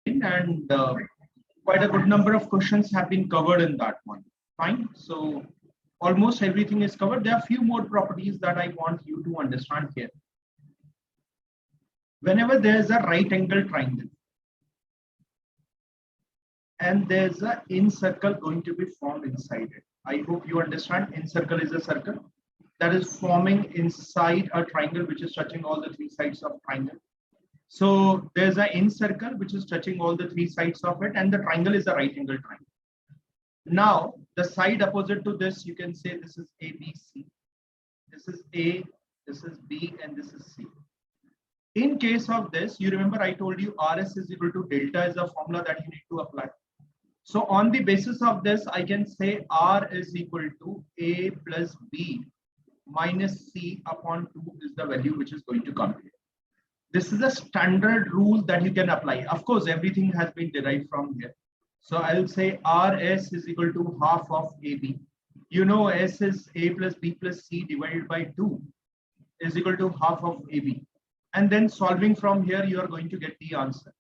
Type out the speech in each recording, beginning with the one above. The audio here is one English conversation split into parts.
and quite a good number of questions have been covered in that one. Fine. So almost everything is covered. There are few more properties that I want you to understand here. Whenever there's a right angle triangle and there's a in circle going to be formed inside it. I hope you understand. In circle is a circle that is forming inside a triangle which is touching all the three sides of triangle. So there's an in circle which is touching all the three sides of it, and the triangle is a right angle triangle. Now the side opposite to this, you can say this is ABC. This is A, this is B, and this is C. In case of this, you remember I told you RS is equal to delta is a formula that you need to apply. So on the basis of this, I can say R is equal to A plus B minus C upon 2 is the value which is going to come here. This is a standard rule that you can apply. Of course, everything has been derived from here. So I'll say RS is equal to half of AB. You know, S is A plus B plus C divided by 2 is equal to half of AB. And then solving from here, you are going to get the answer.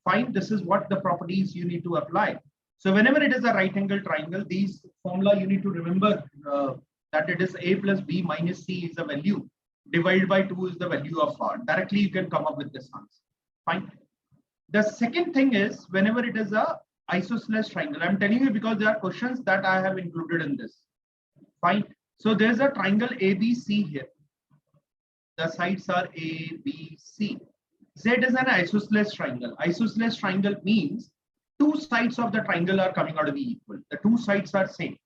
Fine. This is what the properties you need to apply. So whenever it is a right angle triangle, these formula you need to remember that it is A plus B minus C is the value, divided by 2 is the value of R. Directly you can come up with this answer. Fine. The second thing is whenever it is a isosceles triangle, I'm telling you because there are questions that I have included in this. Fine. So there's a triangle ABC here. The sides are A, B, C. Z is an isosceles triangle. Isosceles triangle means two sides of the triangle are coming out to be equal. The two sides are same.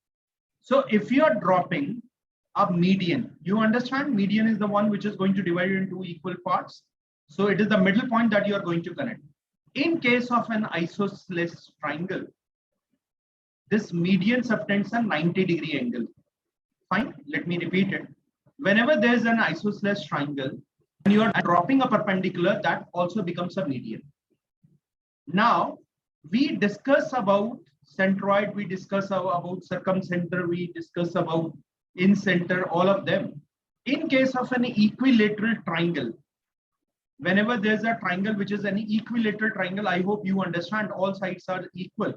So if you are dropping a median, you understand median is the one which is going to divide it into equal parts. So it is the middle point that you are going to connect. In case of an isosceles triangle, this median subtends a 90-degree angle. Fine. Let me repeat it. Whenever there is an isosceles triangle and you are dropping a perpendicular, that also becomes a median. Now we discuss about centroid, we discuss about circumcenter, we discuss about in center, all of them. In case of an equilateral triangle, whenever there's a triangle which is an equilateral triangle, I hope you understand all sides are equal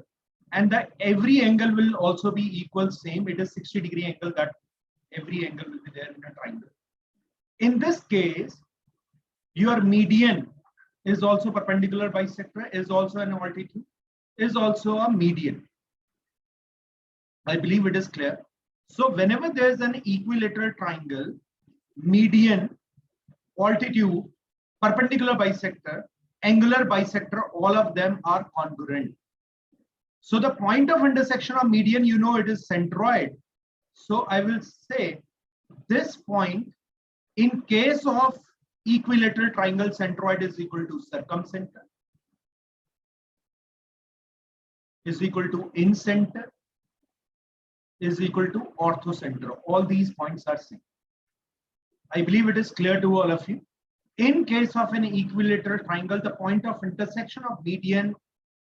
and that every angle will also be equal same. It is 60-degree angle that every angle will be there in a triangle. In this case, your median is also perpendicular bisector, is also an altitude, is also a median. I believe it is clear. So whenever there is an equilateral triangle, median, altitude, perpendicular bisector, angular bisector, all of them are congruent. So the point of intersection of median, you know, it is centroid. So I will say this point in case of equilateral triangle, centroid is equal to circumcenter, is equal to in center, is equal to orthocenter. All these points are same. I believe it is clear to all of you. In case of an equilateral triangle, the point of intersection of median,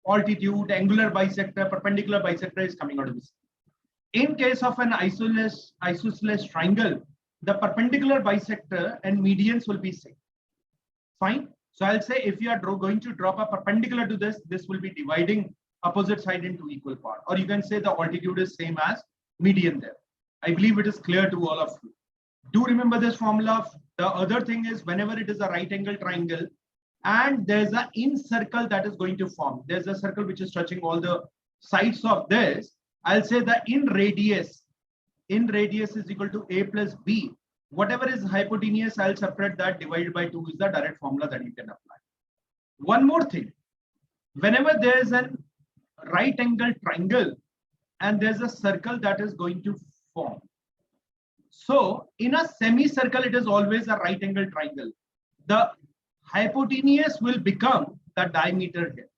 altitude, angular bisector, perpendicular bisector is coming out of this. In case of an isosceles triangle, the perpendicular bisector and medians will be same. Fine. So I'll say if you are going to drop a perpendicular to this, this will be dividing opposite side into equal part. Or you can say the altitude is same as median there. I believe it is clear to all of you. Do remember this formula. The other thing is whenever it is a right angle triangle and there's an in circle that is going to form, there's a circle which is touching all the sides of this. I'll say the in radius is equal to A plus B. Whatever is hypotenuse, I'll separate that, divided by 2 is the direct formula that you can apply. One more thing, whenever there is a right angle triangle and there's a circle that is going to form. So in a semicircle, it is always a right angle triangle. The hypotenuse will become the diameter here.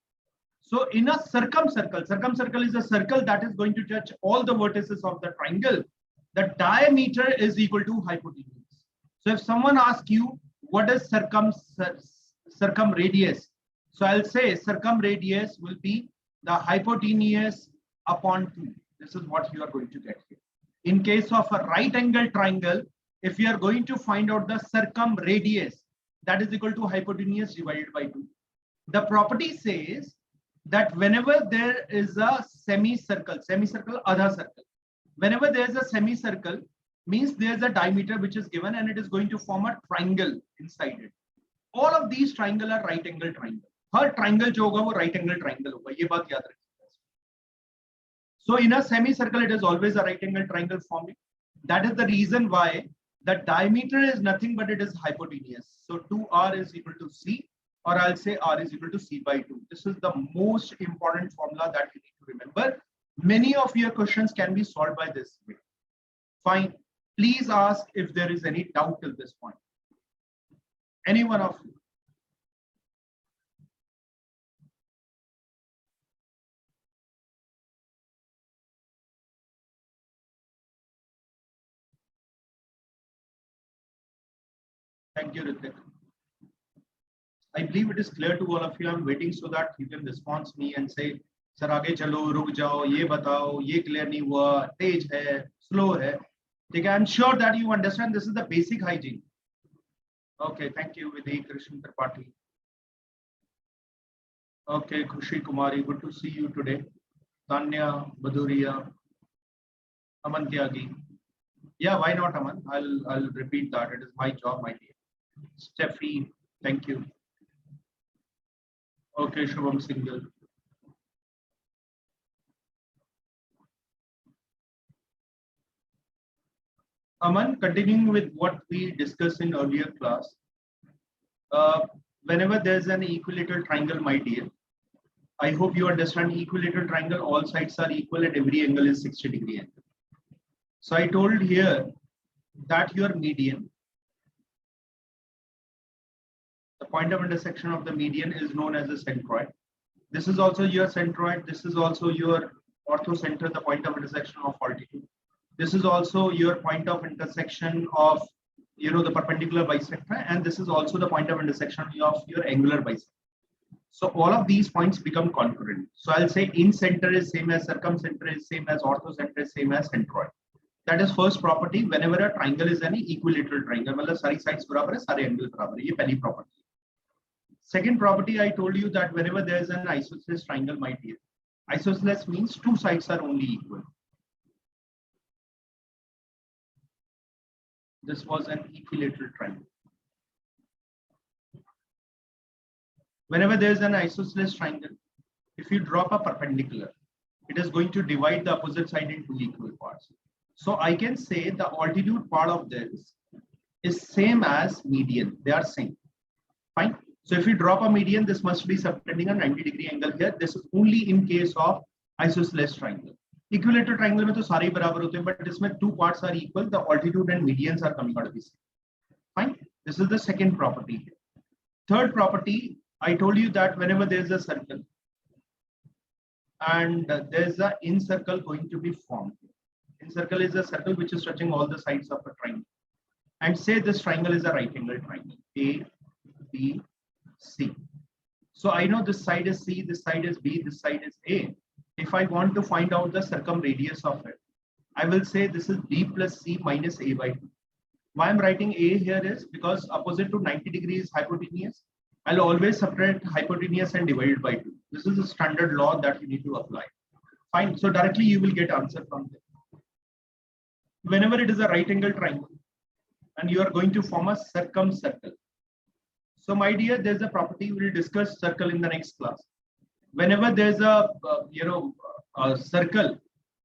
So in a circumcircle is a circle that is going to touch all the vertices of the triangle. The diameter is equal to hypotenuse. So if someone asks you what is circumradius, so I'll say circumradius will be the hypotenuse upon 2. This is what you are going to get here. In case of a right angle triangle, if you are going to find out the circumradius, that is equal to hypotenuse divided by 2. The property says that whenever there is a semicircle, adha circle, whenever there is a semicircle, means there's a diameter which is given and it is going to form a triangle inside it. All of these triangle are right angle triangle. Her triangle जो होगा वो right angle triangle होगा, ये बात याद रखिएगा. So in a semicircle, it is always a right angle triangle forming. That is the reason why the diameter is nothing but it is hypotenuse. So 2r is equal to c, or I'll say r is equal to c by 2. This is the most important formula that you need to remember. Many of your questions can be solved by this way. Fine. Please ask if there is any doubt till this point. Any one of you. Thank you, Ritik. I believe it is clear to all of you. I'm waiting so that you can respond to me and say, "Sir, आगे चलो, रुक जाओ, ये बताओ, ये clear नहीं हुआ, तेज है, slow है." Okay, I'm sure that you understand. This is the basic hygiene. Okay, thank you, Vidhi Krishna Tripathi. Okay, Khushi Kumari, good to see you today. Tanya Baduriya, Aman Tyagi. Yeah, why not, Aman? I'll repeat that. It is my job, my dear. Steffi, thank you. Okay, Shubham Singhal. Aman, continuing with what we discussed in earlier class, whenever there's an equilateral triangle, my dear, I hope you understand equilateral triangle, all sides are equal and every angle is 60-degree angle. So I told here that your median, the point of intersection of the median is known as the centroid. This is also your centroid. This is also your orthocenter, the point of intersection of altitude. This is also your point of intersection of, the perpendicular bisector, and this is also the point of intersection of your angular bisector. So all of these points become concurrent. So I'll say in center is same as circumcenter is same as orthocenter is same as centroid. That is first property. Whenever a triangle is an equilateral triangle, मतलब सारी sides बराबर है, सारे angle बराबर है. ये पहली property. Second property, I told you that whenever there is an isosceles triangle, my dear, isosceles means two sides are only equal. This was an equilateral triangle. Whenever there is an isosceles triangle, if you drop a perpendicular, it is going to divide the opposite side into equal parts. So I can say the altitude part of this is same as median. They are same. Fine. So if you drop a median, this must be subtending a 90-degree angle here. This is only in case of isosceles triangle. Equilateral triangle में तो सारे बराबर होते हैं, but इसमें two parts are equal. The altitude and medians are coming out of this. Fine. This is the second property. Third property, I told you that whenever there is a circle and there is a in circle going to be formed. In circle is a circle which is touching all the sides of a triangle. And say this triangle is a right angle triangle. A, B, C. So I know this side is C, this side is B, this side is A. If I want to find out the circumradius of it, I will say this is B plus C minus A by 2. Why I'm writing A here is because opposite to 90 degrees hypotenuse. I'll always subtract hypotenuse and divide it by 2. This is a standard law that you need to apply. Fine. So directly you will get answer from there. Whenever it is a right angle triangle and you are going to form a circumcircle. So my dear, there's a property, we'll discuss circle in the next class. Whenever there's a, a circle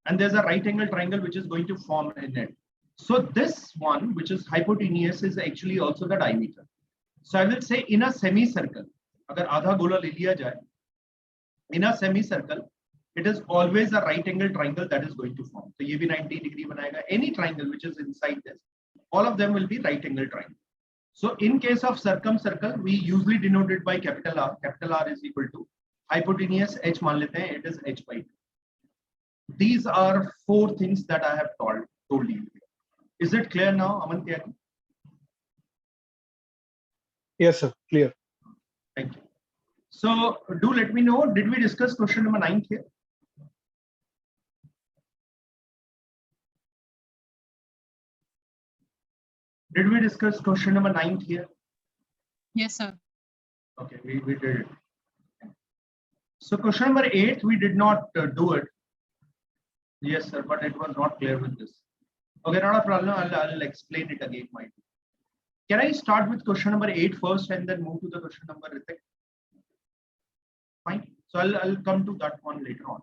and there's a right angle triangle which is going to form in it. So this one, which is hypotenuse, is actually also the diameter. So I will say in a semicircle, agar आधा गोला ले लिया जाए, in a semicircle, it is always a right angle triangle that is going to form. So ये भी 90 degree बनाएगा. Any triangle which is inside this, all of them will be right angle triangle. So in case of circumcircle, we usually denote it by capital R. Capital R is equal to hypotenuse h मान लेते हैं, it is h by 2. These are four things that I have told you. Is it clear now, Aman Tyagi? Yes, sir. Clear. Thank you. So do let me know, did we discuss question number 9 here? Did we discuss question number 9 here? Yes, sir. Okay, we did it. So question number 8, we did not do it. Yes, sir, but it was not clear with this. Okay, not a problem. I'll explain it again. Can I start with question number 8 first and then move to the question number Ritik? Fine. So I'll come to that one later on.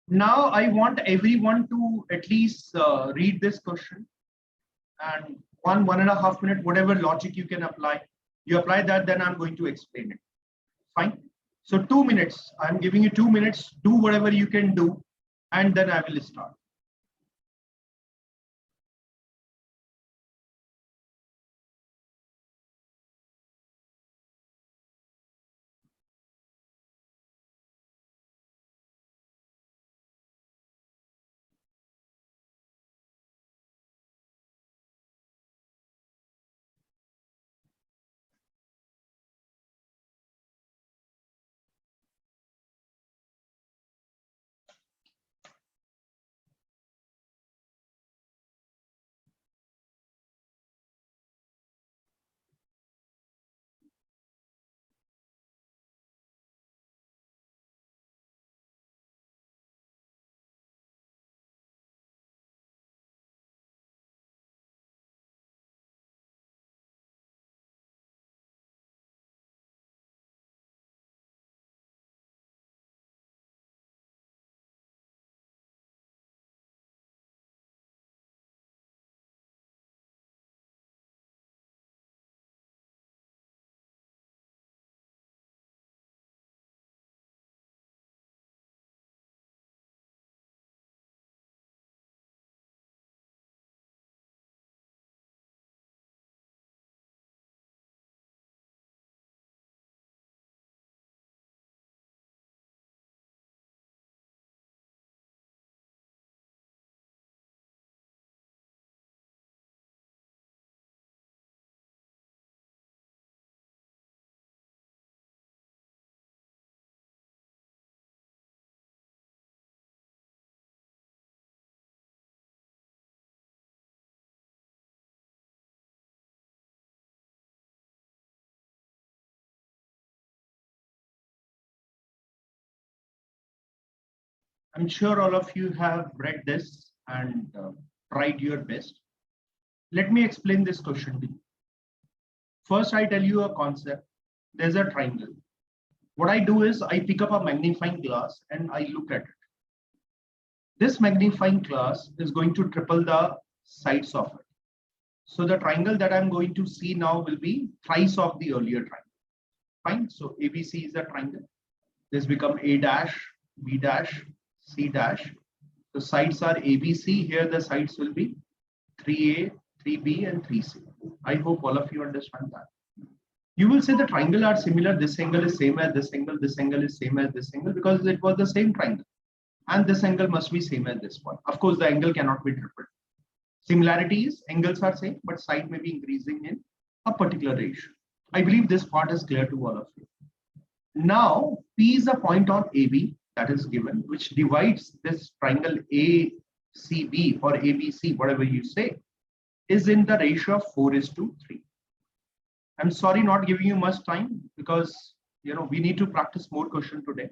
Now I want everyone to at least read this question, and 1.5 minute, whatever logic you can apply, you apply that, then I'm going to explain it. Fine. So 2 minutes, I'm giving you 2 minutes, do whatever you can do, and then I will start. I'm sure all of you have read this and tried your best. Let me explain this question to you. First, I tell you a concept. There's a triangle. What I do is I pick up a magnifying glass and I look at it. This magnifying glass is going to triple the sides of it. So the triangle that I'm going to see now will be thrice of the earlier triangle. Fine. So ABC is a triangle. This become A dash, B dash, C dash. The sides are ABC. Here the sides will be 3A, 3B, and 3C. I hope all of you understand that. You will say the triangle are similar. This angle is same as this angle. This angle is same as this angle because it was the same triangle. And this angle must be same as this one. Of course, the angle cannot be tripled. Similarities, angles are same, but side may be increasing in a particular ratio. I believe this part is clear to all of you. Now, P is a point on AB that is given, which divides this triangle ACB or ABC, whatever you say, is in the ratio of 4:3. I'm sorry not giving you much time because we need to practice more question today.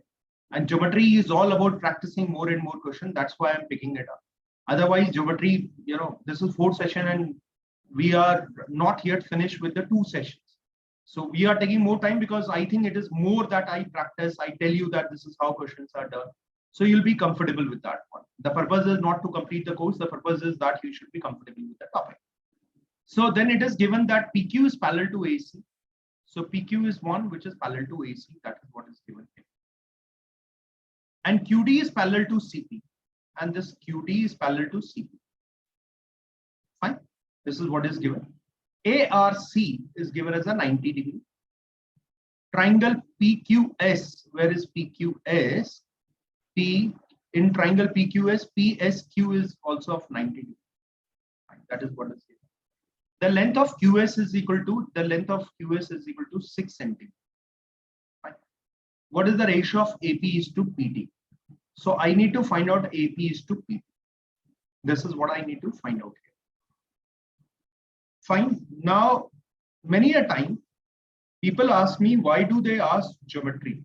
And geometry is all about practicing more and more question. That's why I'm picking it up. Otherwise, geometry, this is 4th session and we are not yet finished with the 2 sessions. So we are taking more time because I think it is more that I practice. I tell you that this is how questions are done. So you'll be comfortable with that one. The purpose is not to complete the course. The purpose is that you should be comfortable with the topic. So then it is given that PQ is parallel to AC. So PQ is one which is parallel to AC. That is what is given here. And QD is parallel to CP. And this QD is parallel to CP. Fine. This is what is given. ARC is given as a 90 degree. Triangle PQS, where is PQS? P in triangle PQS, PSQ is also of 90 degree. That is what is given. The length of QS is equal to 6 centimeters. What is the ratio of AP is to PT? So I need to find out AP is to PT. This is what I need to find out here. Fine. Now, many a time, people ask me, why do they ask geometry?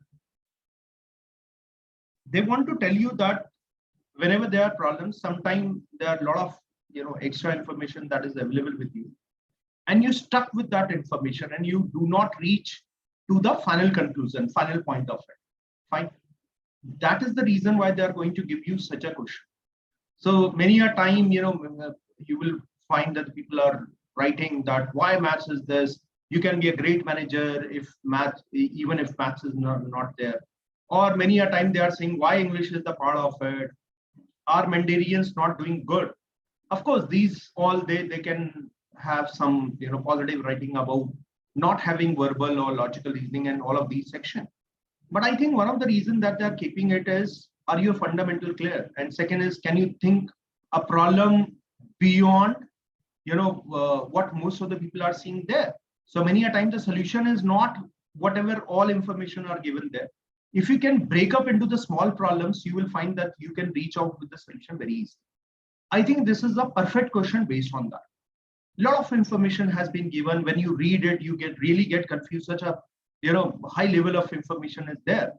They want to tell you that whenever there are problems, sometimes there are a lot of extra information that is available with you, and you stuck with that information and you do not reach to the final conclusion, final point of it. Fine. That is the reason why they are going to give you such a question. So many a time, you will find that people are writing that why maths is this. You can be a great manager if math, even if maths is not there. Or many a time they are saying why English is the part of it. Are Mandarians not doing good? Of course, these all they can have some positive writing about not having verbal or logical reasoning and all of these sections. But I think one of the reasons that they're keeping it is, are you fundamental clear? And second is, can you think a problem beyond, what most of the people are seeing there? So many a time the solution is not whatever all information are given there. If you can break up into the small problems, you will find that you can reach out with the solution very easily. I think this is a perfect question based on that. A lot of information has been given. When you read it, you really get confused. Such a high level of information is there.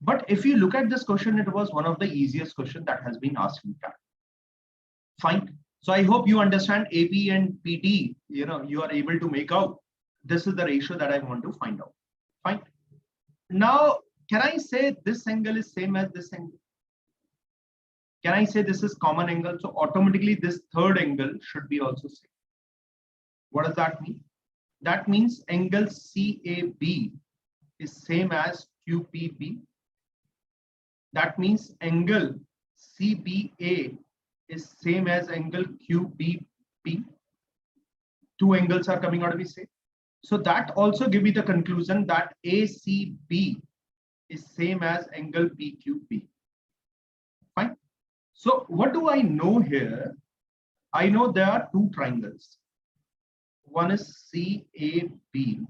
But if you look at this question, it was one of the easiest questions that has been asked in CAT. Fine. So I hope you understand AP and PT, you are able to make out. This is the ratio that I want to find out. Fine. Now, can I say this angle is same as this angle? Can I say this is common angle? So automatically this third angle should be also same. What does that mean? That means angle CAB is same as QPB. That means angle CBA is same as angle QBP. Two angles are coming out to be same. So that also give me the conclusion that ACB is same as angle PQB. Fine. So what do I know here? I know there are two triangles. One is CAB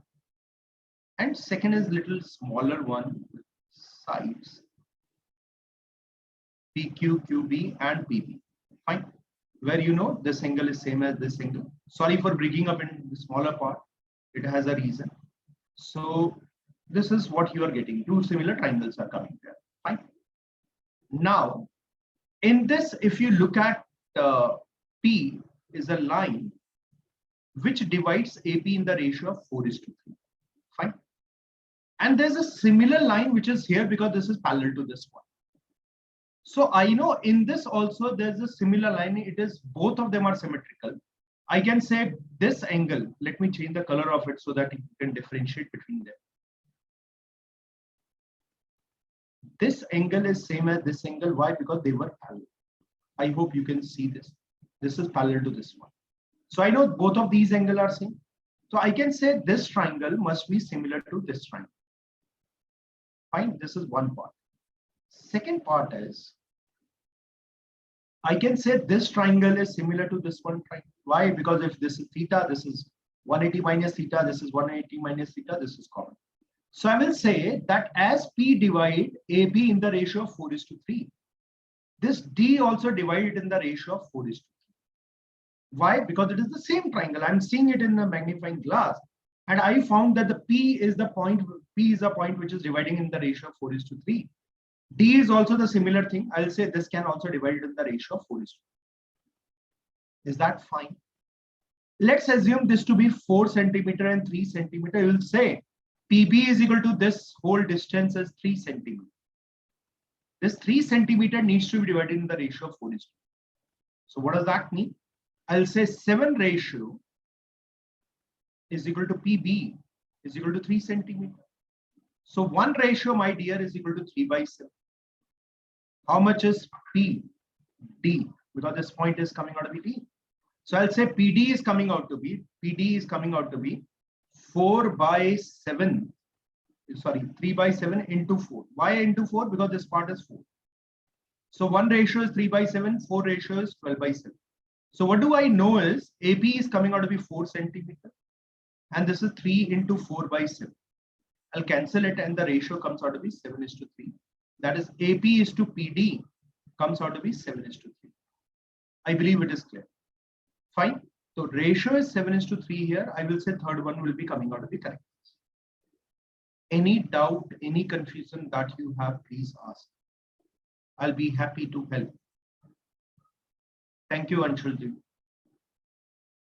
and second is little smaller one with sides PQ, QB and PB. Fine. Where this angle is same as this angle. Sorry for breaking up in the smaller part. It has a reason. So this is what you are getting. Two similar triangles are coming there. Fine. Now, in this, if you look at P is a line which divides AP in the ratio of 4:3. Fine. And there's a similar line which is here because this is parallel to this one. So I know in this also there's a similar line. It is both of them are symmetrical. I can say this angle, let me change the color of it so that you can differentiate between them. This angle is same as this angle. Why? Because they were parallel. I hope you can see this. This is parallel to this one. So I know both of these angles are same. So I can say this triangle must be similar to this triangle. Fine. This is one part. Second part is, I can say this triangle is similar to this one triangle. Why? Because if this is theta, this is 180 minus theta, this is 180 minus theta, this is common. So I will say that as P divide AB in the ratio of 4:3, this D also divided in the ratio of 4:3. Why? Because it is the same triangle. I'm seeing it in the magnifying glass. And I found that the P is a point which is dividing in the ratio of 4:3. D is also the similar thing. I'll say this can also divide in the ratio of 4:3. Is that fine? Let's assume this to be 4 centimeter and 3 centimeter. You will say PB is equal to this whole distance as 3 centimeter. This 3 centimeter needs to be divided in the ratio of 4:3. So what does that mean? I'll say 7 ratio is equal to PB is equal to 3 centimeter. So 1 ratio, my dear, is equal to 3/7. How much is P? D, because this point is coming out to be D. So I'll say PD is coming out to be, PD is coming out to be 4/7. Sorry, 3/7 into 4. Why into 4? Because this part is 4. So 1 ratio is 3/7, 4 ratio is 12/7. So what do I know is AB is coming out to be 4 centimeter. And this is 3 into 4/7. I'll cancel it and the ratio comes out to be 7:3. That is AP is to PD comes out to be 7:3. I believe it is clear. Fine. So ratio is 7:3 here. I will say third one will be coming out to be correct. Any doubt, any confusion that you have, please ask. I'll be happy to help. Thank you, Anshulji.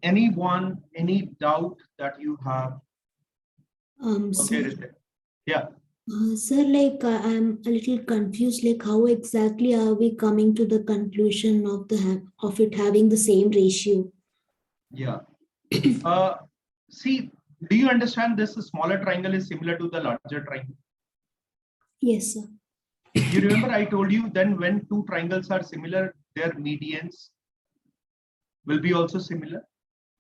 Anyone, any doubt that you have? Okay, Sir, Ritik. Yeah. sir, like I'm a little confused. Like, how exactly are we coming to the conclusion of of it having the same ratio? Yeah. See, do you understand this smaller triangle is similar to the larger triangle? Yes, sir. You remember I told you then when two triangles are similar, their medians will be also similar.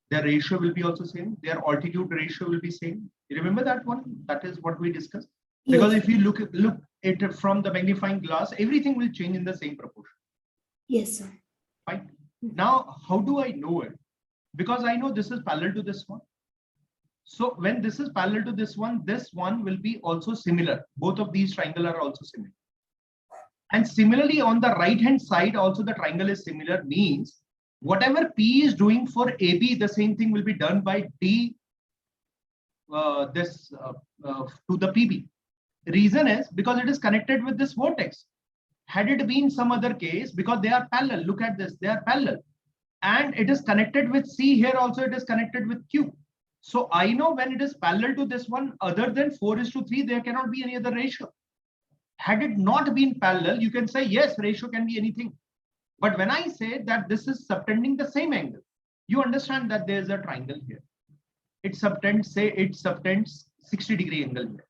Their ratio will be also same. Their altitude ratio will be same. You remember that one? That is what we discussed. Because Yes. if you look it from the magnifying glass, everything will change in the same proportion. Yes, sir. Fine. Now, how do I know it? Because I know this is parallel to this one. So when this is parallel to this one will be also similar. Both of these triangles are also similar. And similarly, on the right hand side, also the triangle is similar, means whatever P is doing for AB, the same thing will be done by D to the PB. Reason is because it is connected with this vortex. Had it been some other case, because they are parallel, look at this, they are parallel. And it is connected with C here also, it is connected with Q. So I know when it is parallel to this one, other than 4:3, there cannot be any other ratio. Had it not been parallel, you can say, yes, ratio can be anything. But when I say that this is subtending the same angle, you understand that there is a triangle here. It subtends, say it subtends 60-degree angle here.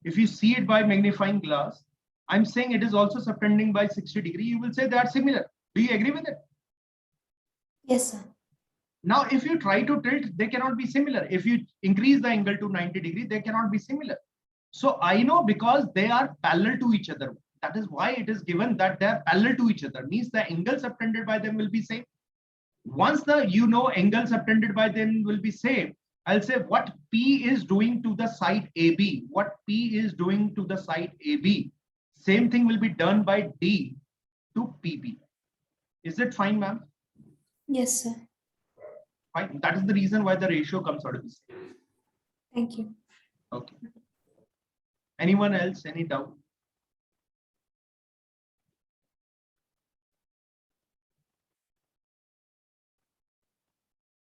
If you see it by magnifying glass, I'm saying it is also subtending by 60-degree. You will say they are similar. Do you agree with it? Yes, sir. Now, if you try to tilt, they cannot be similar. If you increase the angle to 90-degree, they cannot be similar. So I know because they are parallel to each other. That is why it is given that they are parallel to each other. Means the angle subtended by them will be same. Once the angle subtended by them will be same, I'll say what P is doing to the side AB. What P is doing to the side AB. Same thing will be done by D to PB. Is it fine, ma'am? Yes, sir. Fine. That is the reason why the ratio comes out of this. Thank you. Okay. Anyone else? Any doubt?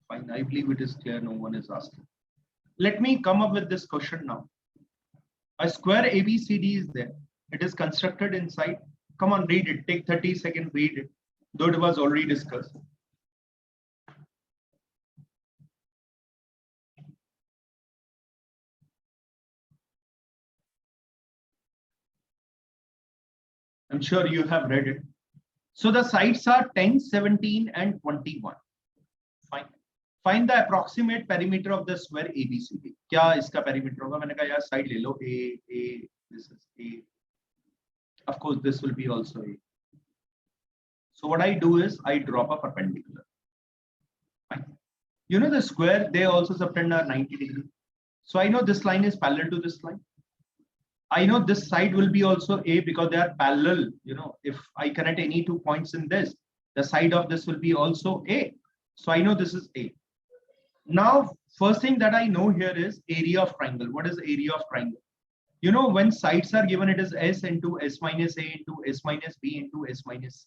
Fine. I believe it is clear. No one is asking. Let me come up with this question now. A square ABCD is there. It is constructed inside. Come on, read it. Take 30 seconds, read it. Though it was already discussed. I'm sure you have read it. So the sides are 10, 17, and 21. Fine. Find the approximate perimeter of the square ABCD. क्या इसका perimeter होगा? मैंने कहा यार side ले लो. A, this is A. Of course, this will be also A. So what I do is I drop a perpendicular. Fine. You know the square, they also subtend are 90-degree. So I know this line is parallel to this line. I know this side will be also A because they are parallel. If I connect any 2 points in this, the side of this will be also A. So I know this is A. Now, first thing that I know here is area of triangle. What is area of triangle? When sides are given, it is S into S minus A into S minus B into S minus C.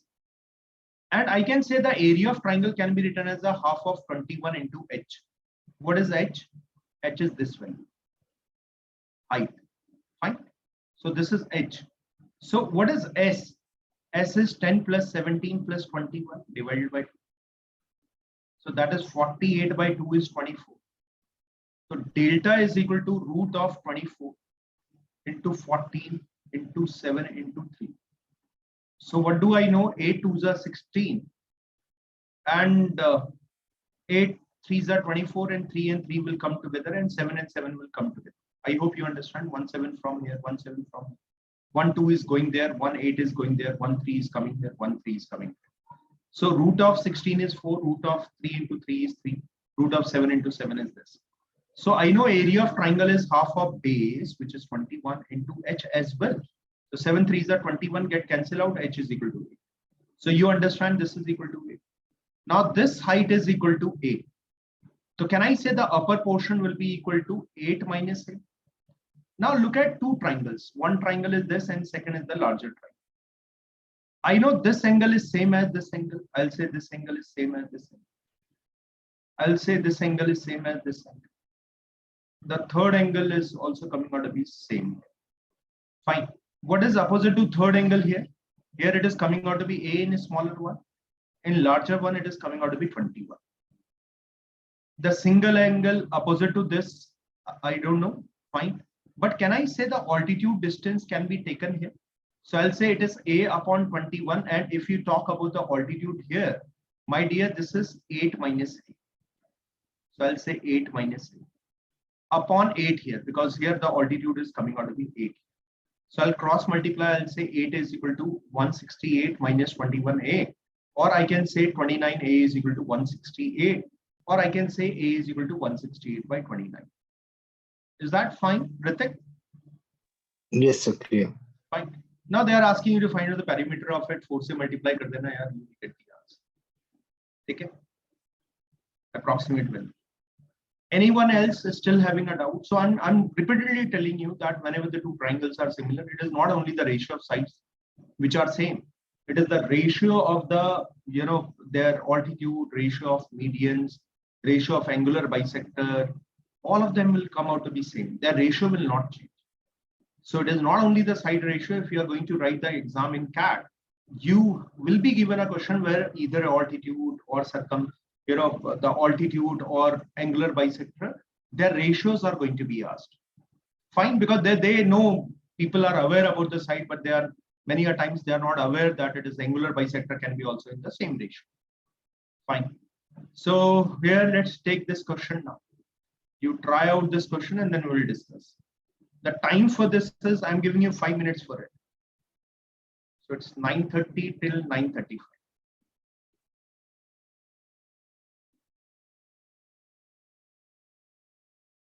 And I can say the area of triangle can be written as a half of 21 into H. What is H? H is this value. Height. Fine. So this is H. So what is S? S is 10 plus 17 plus 21 divided by 2. So that is 48 by 2 is 24. So delta is equal to root of 24 into 14 into 7 into 3. So what do I know? 8 2s are 16 and 8 3s are 24 and 3 will come together and 7 and 7 will come together. I hope you understand. 1 7 from here, 1 7 from here. 1 2 is going there, 1 8 is going there, 1 3 is coming here, 1 3 is coming here. So root of 16 is 4, root of 3 into 3 is 3, root of 7 into 7 is this. So I know area of triangle is half of base, which is 21 into H as well. So 7 3s are 21, get cancel out, H is equal to 8. So you understand this is equal to 8. Now this height is equal to 8. So can I say the upper portion will be equal to 8 minus 8? Now look at two triangles. One triangle is this and second is the larger triangle. I know this angle is same as this angle. I'll say this angle is same as this angle. I'll say this angle is same as this angle. The third angle is also coming out to be same. Fine. What is opposite to third angle here? Here it is coming out to be A in a smaller one. In larger one, it is coming out to be 21. The single angle opposite to this, I don't know. Fine. But can I say the altitude distance can be taken here? So I'll say it is A upon 21. And if you talk about the altitude here, my dear, this is 8 minus A. So I'll say 8 minus A upon 8 here, because here the altitude is coming out to be 8. So I'll cross multiply. I'll say 8 is equal to 168 minus 21A. Or I can say 29A is equal to 168. Or I can say A is equal to 168 by 29. Is that fine, Ritik? Yes, sir. Clear. Fine. Now they are asking you to find out the perimeter of it. 4 से multiply कर देना यार, you get the answer. ठीक है? Approximate value. Anyone else is still having a doubt? So I'm repeatedly telling you that whenever the two triangles are similar, it is not only the ratio of sides which are same. It is the ratio of the, their altitude, ratio of medians, ratio of angular bisector. All of them will come out to be same. Their ratio will not change. So it is not only the side ratio. If you are going to write the exam in CAT, you will be given a question where either altitude or the altitude or angular bisector, their ratios are going to be asked. Fine, because they know people are aware about the side, but they are many a times they are not aware that it is angular bisector can be also in the same ratio. Fine. So here let's take this question now. You try out this question and then we will discuss. The time for this is I'm giving you 5 minutes for it. So it's 9:30 till 9:35.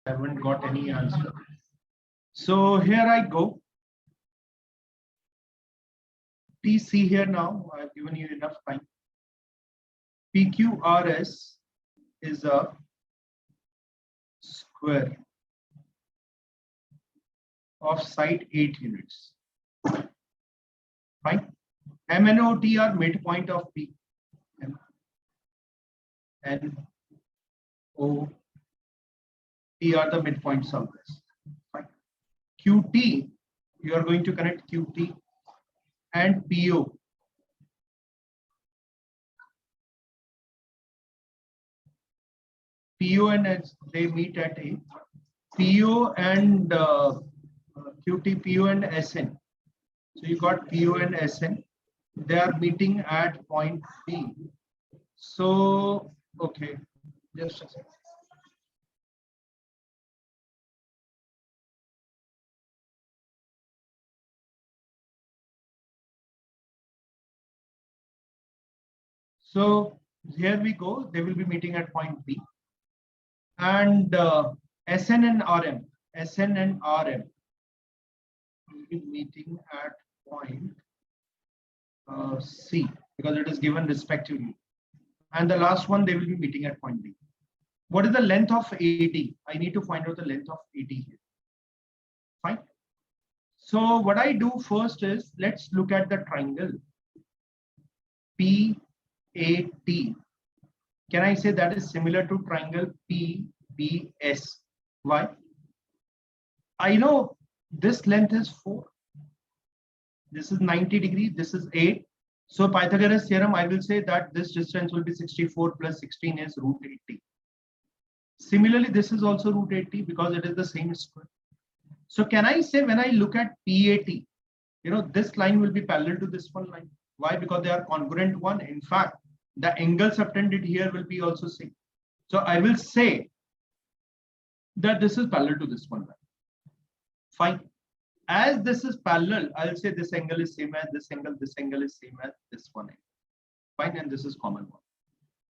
I haven't got any answer. So here I go. Please see here now. I've given you enough time. PQRS is a square of side 8 units. Fine. M and O T are midpoint of P. M and O T are the midpoints of this. Fine. QT, you are going to connect QT and PO. PO and S, they meet at A. PO and QT, PO and SN. So you got PO and SN. They are meeting at point B. So, okay, just a second. So here we go. They will be meeting at point B. And SN and RM will be meeting at point C, because it is given respectively. And the last one, they will be meeting at point B. What is the length of AD? I need to find out the length of AD here. Fine. So what I do first is, let's look at the triangle PAT. Can I say that is similar to triangle PBS? Why? I know this length is 4. This is 90 degrees. This is 8. So Pythagoras theorem, I will say that this distance will be 64 plus 16 is root 80. Similarly, this is also root 80 because it is the same square. So can I say when I look at PAT, this line will be parallel to this one line. Why? Because they are congruent one. In fact, the angle subtended here will be also same. So I will say that this is parallel to this one line. Fine. As this is parallel, I'll say this angle is same as this angle is same as this one angle. Fine, and this is common one.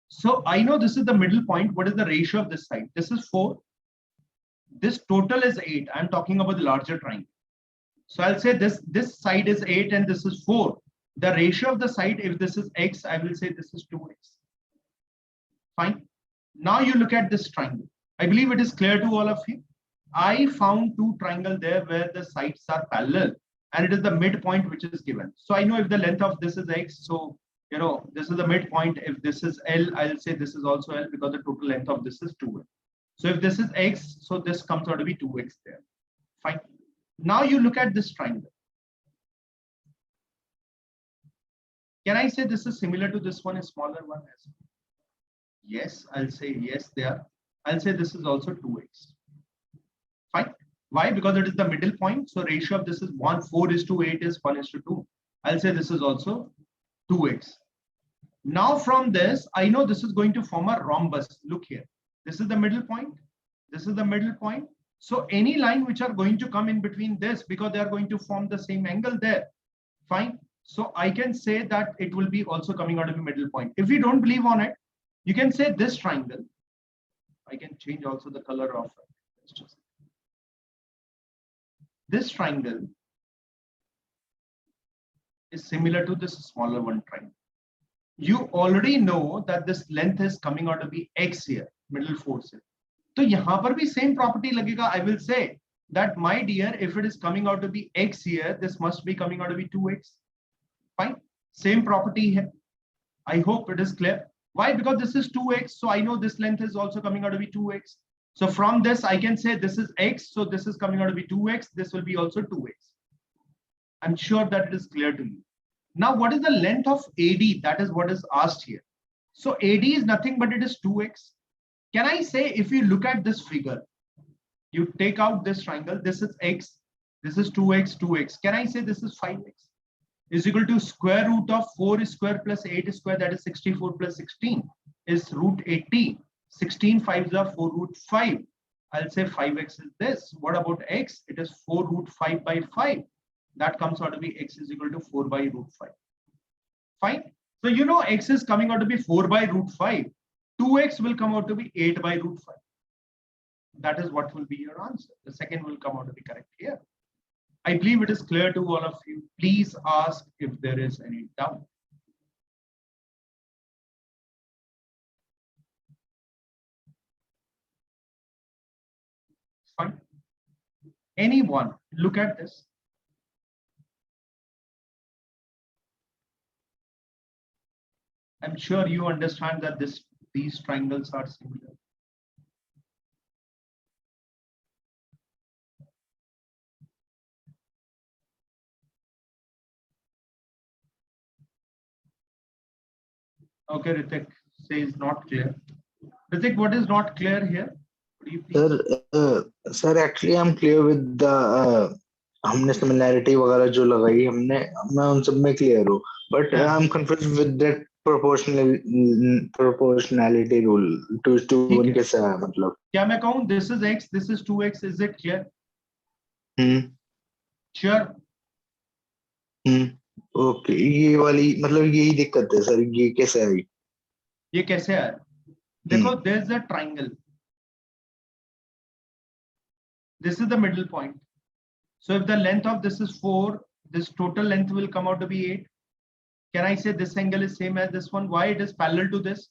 So I know this is the middle point. What is the ratio of this side? This is 4. This total is 8. I'm talking about the larger triangle. So I'll say this side is 8 and this is 4. The ratio of the side, if this is x, I will say this is 2x. Fine. Now you look at this triangle. I believe it is clear to all of you. I found two triangles there where the sides are parallel and it is the midpoint which is given. So I know if the length of this is x, so you know this is the midpoint. If this is L, I'll say this is also L because the total length of this is 2L. So if this is x, so this comes out to be 2x there. Fine. Now you look at this triangle. Can I say this is similar to this one, a smaller one as well? Yes, I'll say yes there. I'll say this is also 2x. Fine. Why? Because it is the middle point. So ratio of this is 4:8 is 1:2. I'll say this is also 2x. Now from this, I know this is going to form a rhombus. Look here. This is the middle point. This is the middle point. So any line which are going to come in between this, because they are going to form the same angle there. Fine. So I can say that it will be also coming out of the middle point. If you don't believe on it, you can say this triangle. I can change also the color of it. This triangle is similar to this smaller one triangle. You already know that this length is coming out to be x here, middle force. So यहाँ पर भी same property लगेगा. I will say that, my dear, if it is coming out to be x here, this must be coming out to be 2x. Fine. Same property here. I hope it is clear. Why? Because this is 2x. So I know this length is also coming out to be 2x. So from this, I can say this is x. So this is coming out to be 2x. This will be also 2x. I'm sure that it is clear to you. Now, what is the length of AD? That is what is asked here. So AD is nothing but it is 2x. Can I say, if you look at this figure, you take out this triangle, this is x, this is 2x, 2x. Can I say this is 5x? Is equal to square root of 4 square plus 8 square, that is 64 plus 16 is root 80. 16 5s are 4 root 5. I'll say 5x is this. What about x? It is 4 root 5 by 5. That comes out to be x is equal to 4 by root 5. Fine. So you know x is coming out to be 4 by root 5. 2x will come out to be 8 by root 5. That is what will be your answer. The second will come out to be correct here. I believe it is clear to all of you. Please ask if there is any doubt. Fine. Anyone, look at this. I'm sure you understand that these triangles are similar. Okay, Ritik says not clear. Ritik, what is not clear here? Could you please? Sir, actually I'm clear with the हमने similarity वगैरह जो लगाई हमने मैं उन सब में clear हूँ, but I'm confused with that proportionality rule. 2:1 कैसा है मतलब? क्या मैं कहूँ this is x, this is 2x, is it clear? Sure. Okay, ये वाली मतलब यही दिक्कत है सर, ये कैसे आई? ये कैसे आया? देखो, there is a triangle. This is the middle point. So if the length of this is 4, this total length will come out to be 8. Can I say this angle is same as this one? Why? It is parallel to this.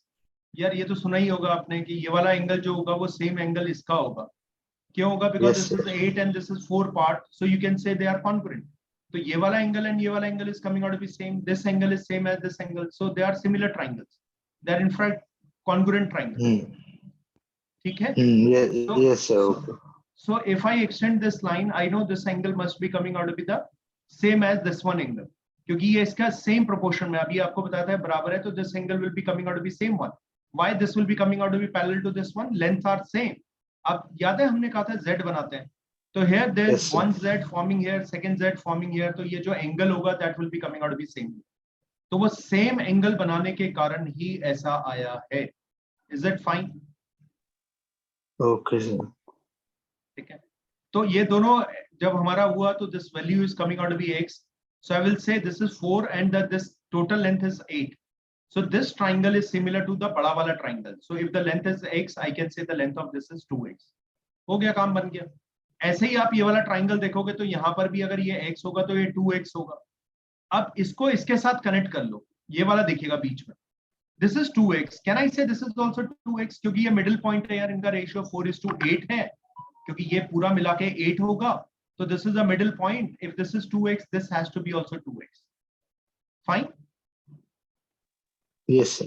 यार ये तो सुना ही होगा आपने कि ये वाला angle जो होगा वो सेम एंगल इसका होगा. क्यों होगा? Because Yes, this is 8 and this is 4 part. So you can say they are congruent. So ये वाला angle and ये वाला angle is coming out to be same. This angle is same as this angle. So they are similar triangles. They are in fact congruent triangles. ठीक है? Yes sir. Okay. So if I extend this line, I know this angle must be coming out to be the same as this one angle. क्योंकि ये इसका same proportion में अभी आपको बताता है बराबर है, तो this angle will be coming out to be same one. Why this will be coming out to be parallel to this one? Lengths are same. अब याद है हमने कहा था Z बनाते हैं. So here there is one Z forming here, second Z forming here. तो ये जो angle होगा that will be coming out to be same. तो वो same angle बनाने के कारण ही ऐसा आया है. Is that fine? Okay sir. ठीक है. तो ये दोनों जब हमारा हुआ तो this value is coming out to be x. So I will say this is 4 and that this total length is 8. So this triangle is similar to the बड़ा वाला triangle. So if the length is x, I can say the length of this is 2x. हो गया, काम बन गया. ऐसे ही आप ये वाला ट्राइंगल देखोगे तो यहाँ पर भी अगर ये x होगा तो ये 2x होगा. अब इसको इसके साथ कनेक्ट कर लो, ये वाला देखिएगा बीच में. This is 2x. Can I say this is also 2x? क्योंकि ये मिडिल पॉइंट है यार, इनका रेशियो 4:8 है. क्योंकि ये पूरा मिला के 8 होगा, तो So this is the middle point. If this is 2x, this has to be also 2x. Fine. Yes, sir.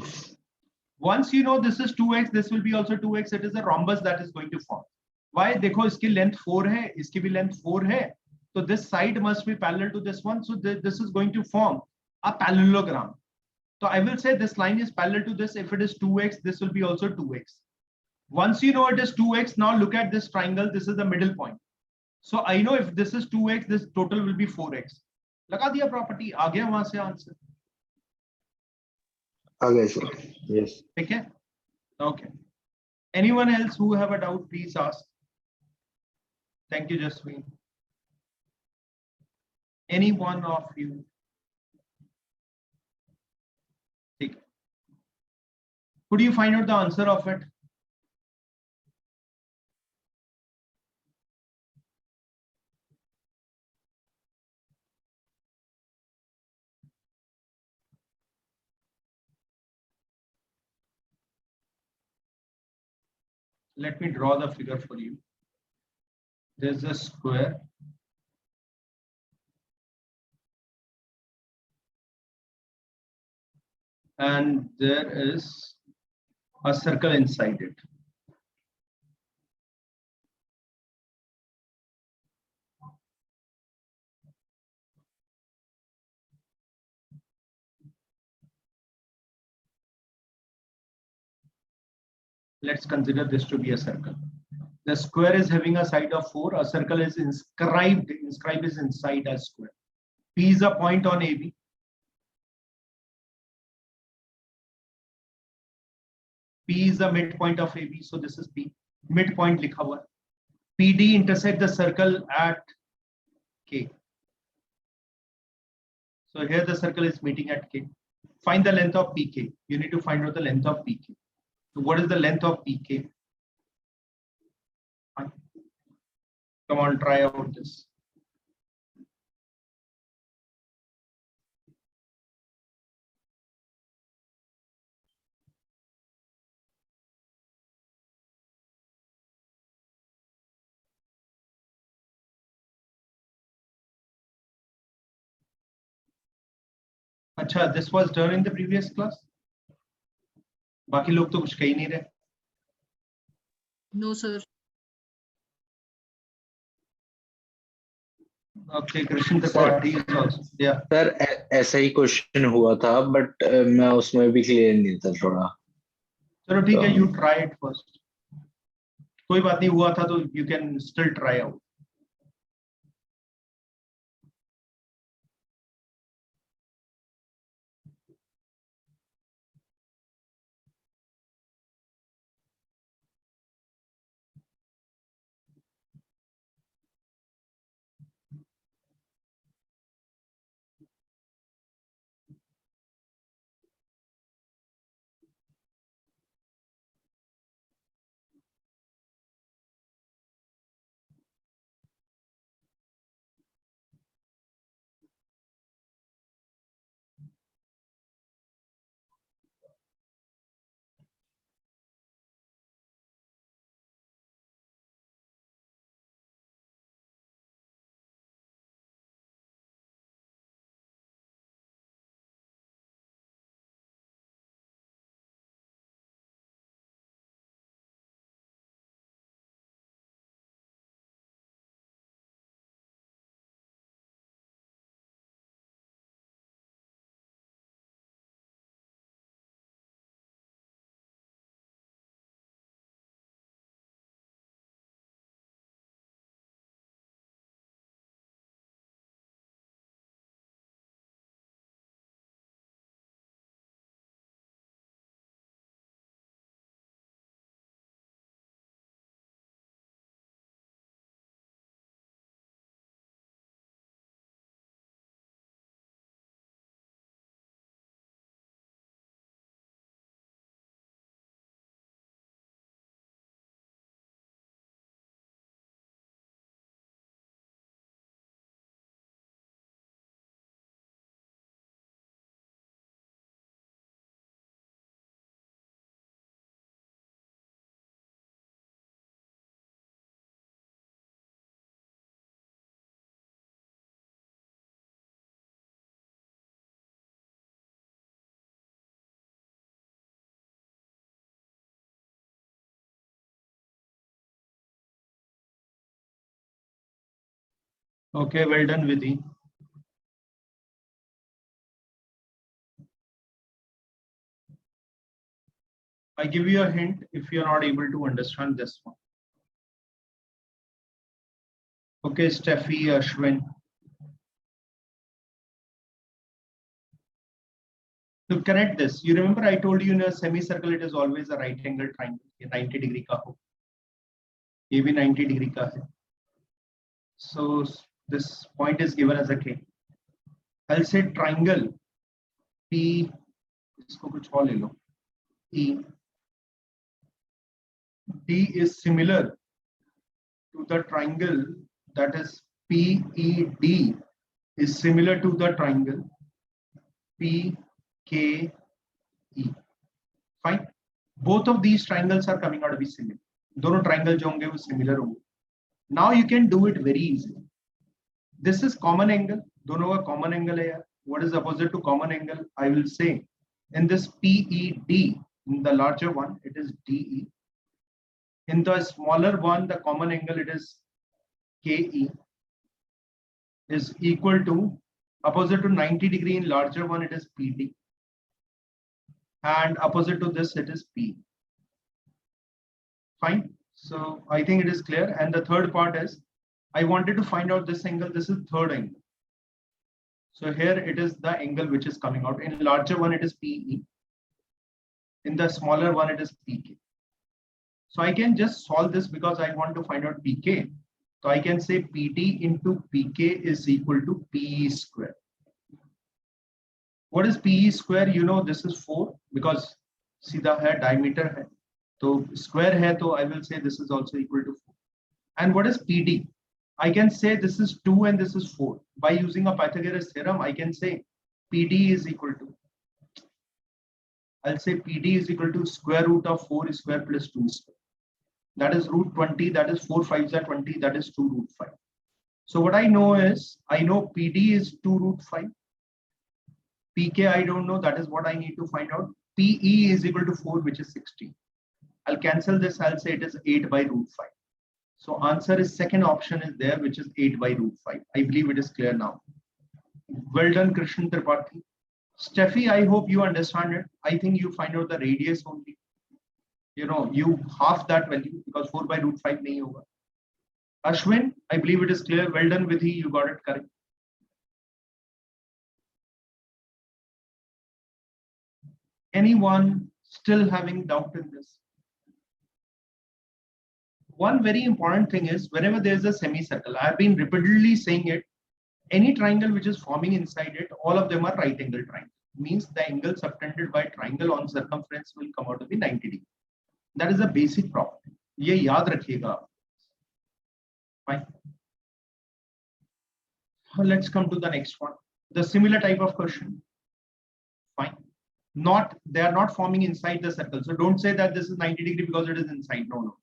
Once you know this is 2x, this will be also 2x. It is a rhombus that is going to form. Why? देखो इसकी length 4 है, इसकी भी length 4 है. So this side must be parallel to this one. So this is going to form a parallelogram. So I will say this line is parallel to this. If it is 2x, this will be also 2x. Once you know it is 2x, now look at this triangle. This is the middle point. So I know if this is 2x, this total will be 4x. लगा दिया property, आ गया वहां से answer. Okay, sir. Yes. ठीक है? Okay. Anyone else who have a doubt, please ask. Thank you, Jasween. Any one of you? ठीक. Could you find out the answer of it? Let me draw the figure for you. There's a square. And there is a circle inside it. Let's consider this to be a circle. The square is having a side of 4. A circle is inscribed. Inscribed is inside a square. P is a point on AB. P is the midpoint of AB. So this is P. Midpoint likha hua. PD intersect the circle at K. So here the circle is meeting at K. Find the length of PK. You need to find out the length of PK. So what is the length of PK? Fine. Come on, try out this. अच्छा, this was done in the previous class. बाकी लोग तो कुछ कह ही नहीं रहे. No, sir. Okay, Krishna Tripathi is also. Yeah. Sir ऐसा ही question हुआ था बट मैं उसमें भी क्लियर नहीं था थोड़ा. चलो ठीक है, you try it first. कोई बात नहीं हुआ था तो you can still try out. Okay, well done, Vidhi. I give you a hint if you're not able to understand this one. Okay, Steffi, Ashwin. To connect this, you remember I told you in a semicircle it is always a right angle triangle. ये 90 degree का हो, ये भी 90 degree का है. So this point is given as a K. I'll say triangle P, इसको कुछ और ले लो, E D is similar to the triangle, that is PED is similar to the triangle PKE. Fine. Both of these triangles are coming out to be similar. दोनों triangle जो होंगे वो similar होंगे. Now you can do it very easily. This is common angle. दोनों का common angle है यार. What is opposite to common angle? I will say in this PED, in the larger one, it is DE. In the smaller one, the common angle, it is KE, is equal to, opposite to 90 degree in larger one, it is PD. And opposite to this, it is P. Fine. So I think it is clear. And the third part is, I wanted to find out this angle. This is third angle. So here it is the angle which is coming out. In larger one, it is PE. In the smaller one, it is PK. So I can just solve this because I want to find out PK. So I can say PD into PK is equal to PE square. What is PE square? You know, this is 4 because सीधा है, diameter है. So square है, so I will say this is also equal to 4. And what is PD? I can say this is 2 and this is 4. By using a Pythagoras theorem, I can say PD is equal to, I'll say PD is equal to square root of 4 square plus 2 square. That is root 20, that is 4 5s are 20, that is 2 root 5. So what I know is, I know PD is 2 root 5. PK I don't know, that is what I need to find out. PE is equal to 4, which is 60. I'll cancel this, I'll say it is 8 by root 5. So answer is second option is there, which is 8 by root 5. I believe it is clear now. Well done, Krishnan Tripathi. Steffi, I hope you understand it. I think you find out the radius only. You know, you half that value because 4 by root 5 nahi hoga. Ashwin, I believe it is clear. Well done, Vidhi, you got it correct. Anyone still having doubt in this? One very important thing is whenever there is a semicircle, I have been repeatedly saying it, any triangle which is forming inside it, all of them are right angle triangle. Means the angle subtended by triangle on circumference will come out to be 90 degree. That is a basic property. ये याद रखिएगा. Fine. Let's come to the next one. The similar type of question. Fine. They are not forming inside the circle. So don't say that this is 90 degree because it is inside. No, no.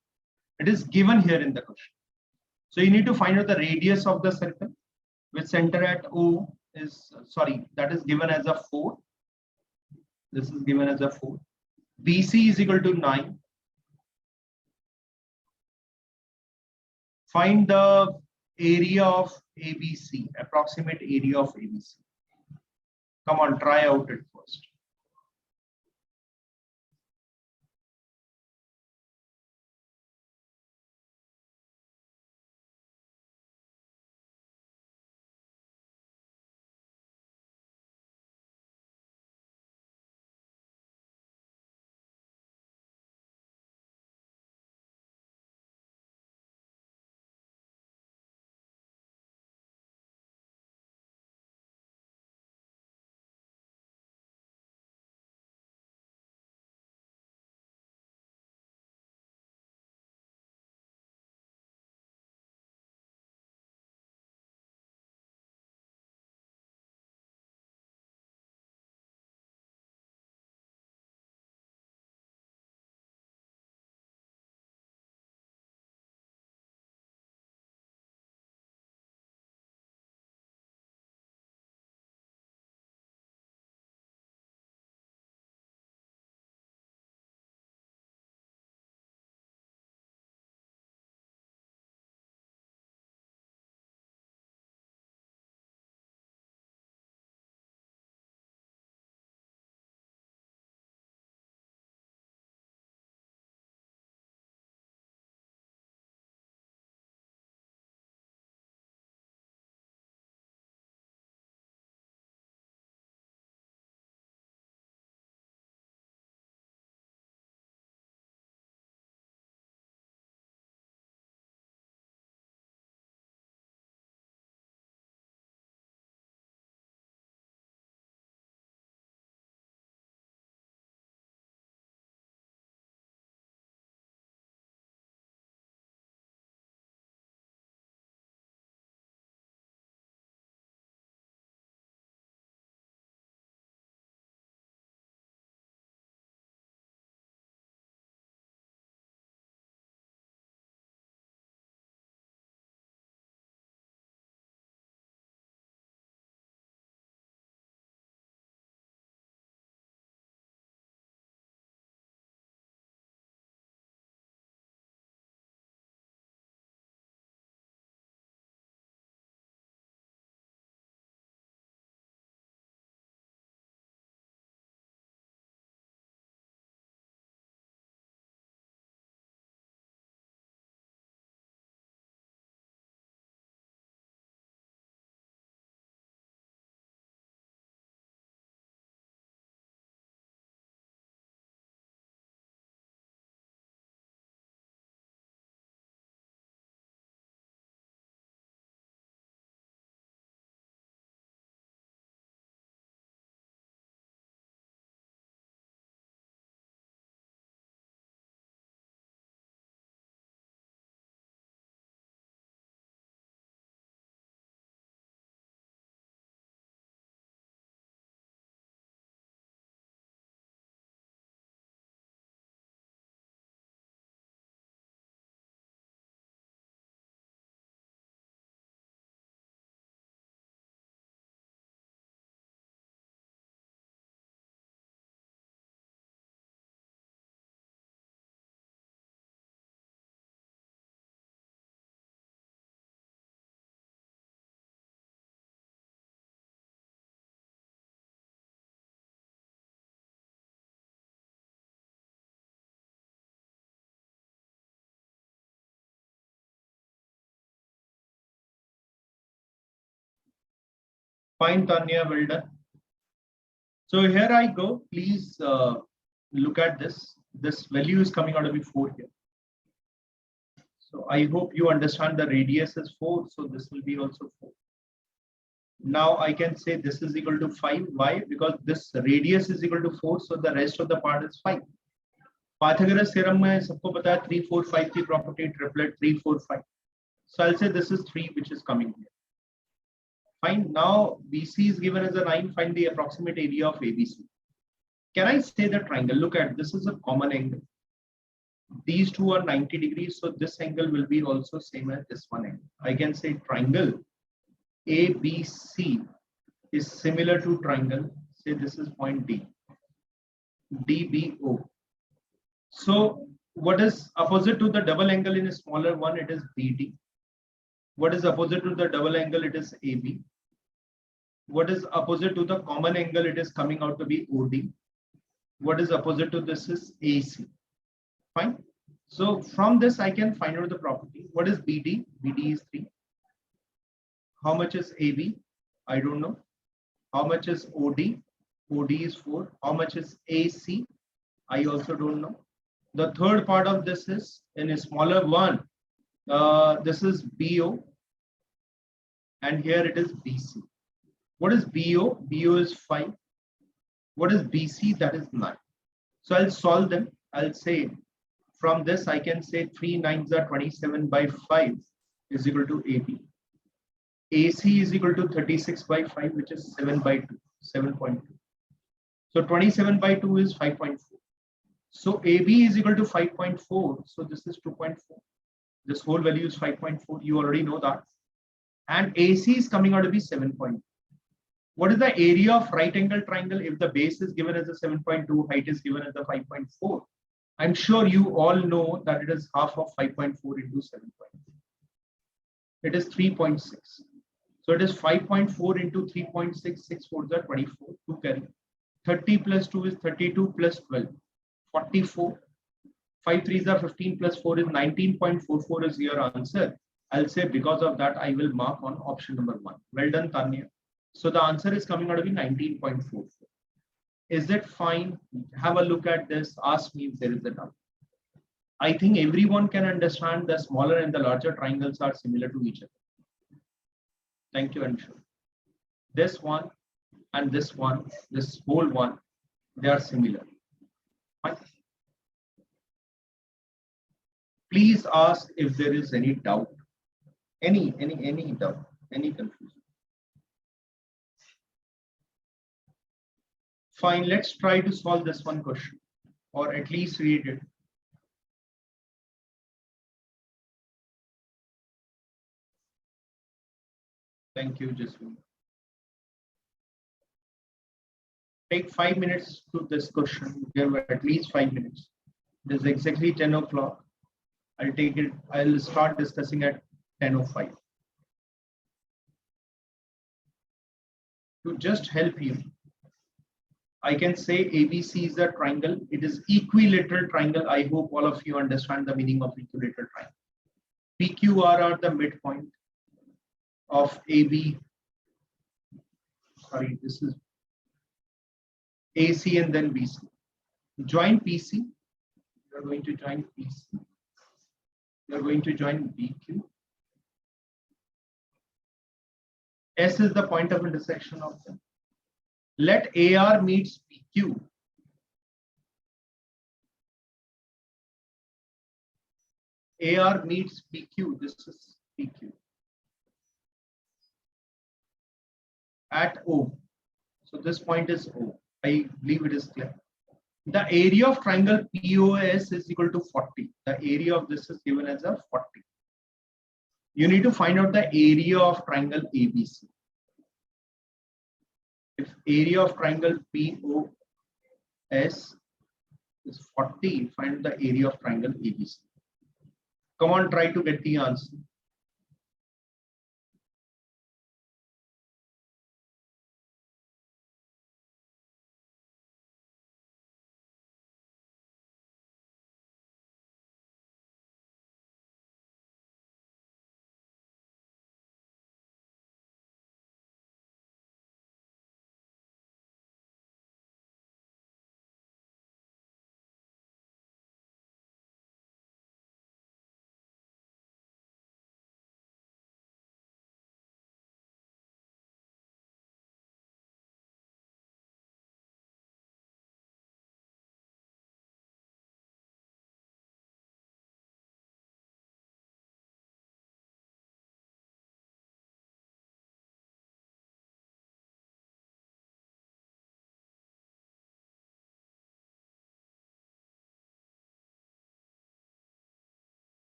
It is given here in the question. So you need to find out the radius of the circle with center at O is, sorry, that is given as a 4. This is given as a 4. BC is equal to 9. Find the area of ABC, approximate area of ABC. Come on, try out it first. Fine, Tanya, well done. So here I go. Please look at this. This value is coming out to be 4 here. So I hope you understand the radius is 4. So this will be also 4. Now I can say this is equal to 5. Why? Because this radius is equal to 4. So the rest of the part is 5. Pythagoras theorem में सबको पता है 3, 4, 5 की property triplet 3, 4, 5. So I'll say this is 3 which is coming here. Fine. Now BC is given as a 9. Find the approximate area of ABC. Can I say the triangle? Look at this is a common angle. These two are 90 degrees. So this angle will be also same as this one angle. I can say triangle ABC is similar to triangle. Say this is point D. DBO. So what is opposite to the double angle in a smaller one? It is BD. What is opposite to the double angle? It is AB. What is opposite to the common angle? It is coming out to be OD. What is opposite to this is AC. Fine. So from this I can find out the property. What is BD? BD is 3. How much is AB? I don't know. How much is OD? OD is 4. How much is AC? I also don't know. The third part of this is in a smaller one. This is BO. And here it is BC. What is BO? BO is 5. What is BC? That is 9. So I'll solve them. I'll say from this I can say 3 9s are 27 by 5 is equal to AB. AC is equal to 36 by 5, which is 7 by 2, 7.2. So 27 by 2 is 5.4. So AB is equal to 5.4. So this is 2.4. This whole value is 5.4. You already know that. And AC is coming out to be 7.2. What is the area of right angle triangle if the base is given as a 7.2, height is given as a 5.4? I'm sure you all know that it is half of 5.4 into 7.2. It is 3.6. So it is 5.4 into 3.6, 6 4s are 24, 2 carry. 30 plus 2 is 32 plus 12, 44. 5 3s are 15 plus 4 is 19.44 is your answer. I'll say because of that, I will mark on option number 1. Well done, Tanya. So the answer is coming out to be 19.44. Is it fine? Have a look at this. Ask me if there is a doubt. I think everyone can understand the smaller and the larger triangles are similar to each other. Thank you, Anshu. This one and this one, this whole one, they are similar. Fine. Please ask if there is any doubt, any doubt, any confusion. Fine, let's try to solve this one question, or at least read it. Thank you, Jasmine. Take 5 minutes to this question. Give at least 5 minutes. It is exactly 10 o'clock. I'll take it. I'll start discussing at 10:05. To just help you, I can say ABC is a triangle. It is equilateral triangle. I hope all of you understand the meaning of equilateral triangle. PQR are the midpoint of AB. Sorry, this is AC and then BC. Join PC. You are going to join PC. You are going to join BQ. S is the point of intersection of them. Let AR meets PQ. AR meets PQ. This is PQ. At O. So this point is O. I believe it is clear. The area of triangle POS is equal to 40. The area of this is given as a 40. You need to find out the area of triangle ABC. If area of triangle POS is 40, find the area of triangle ABC. Come on, try to get the answer.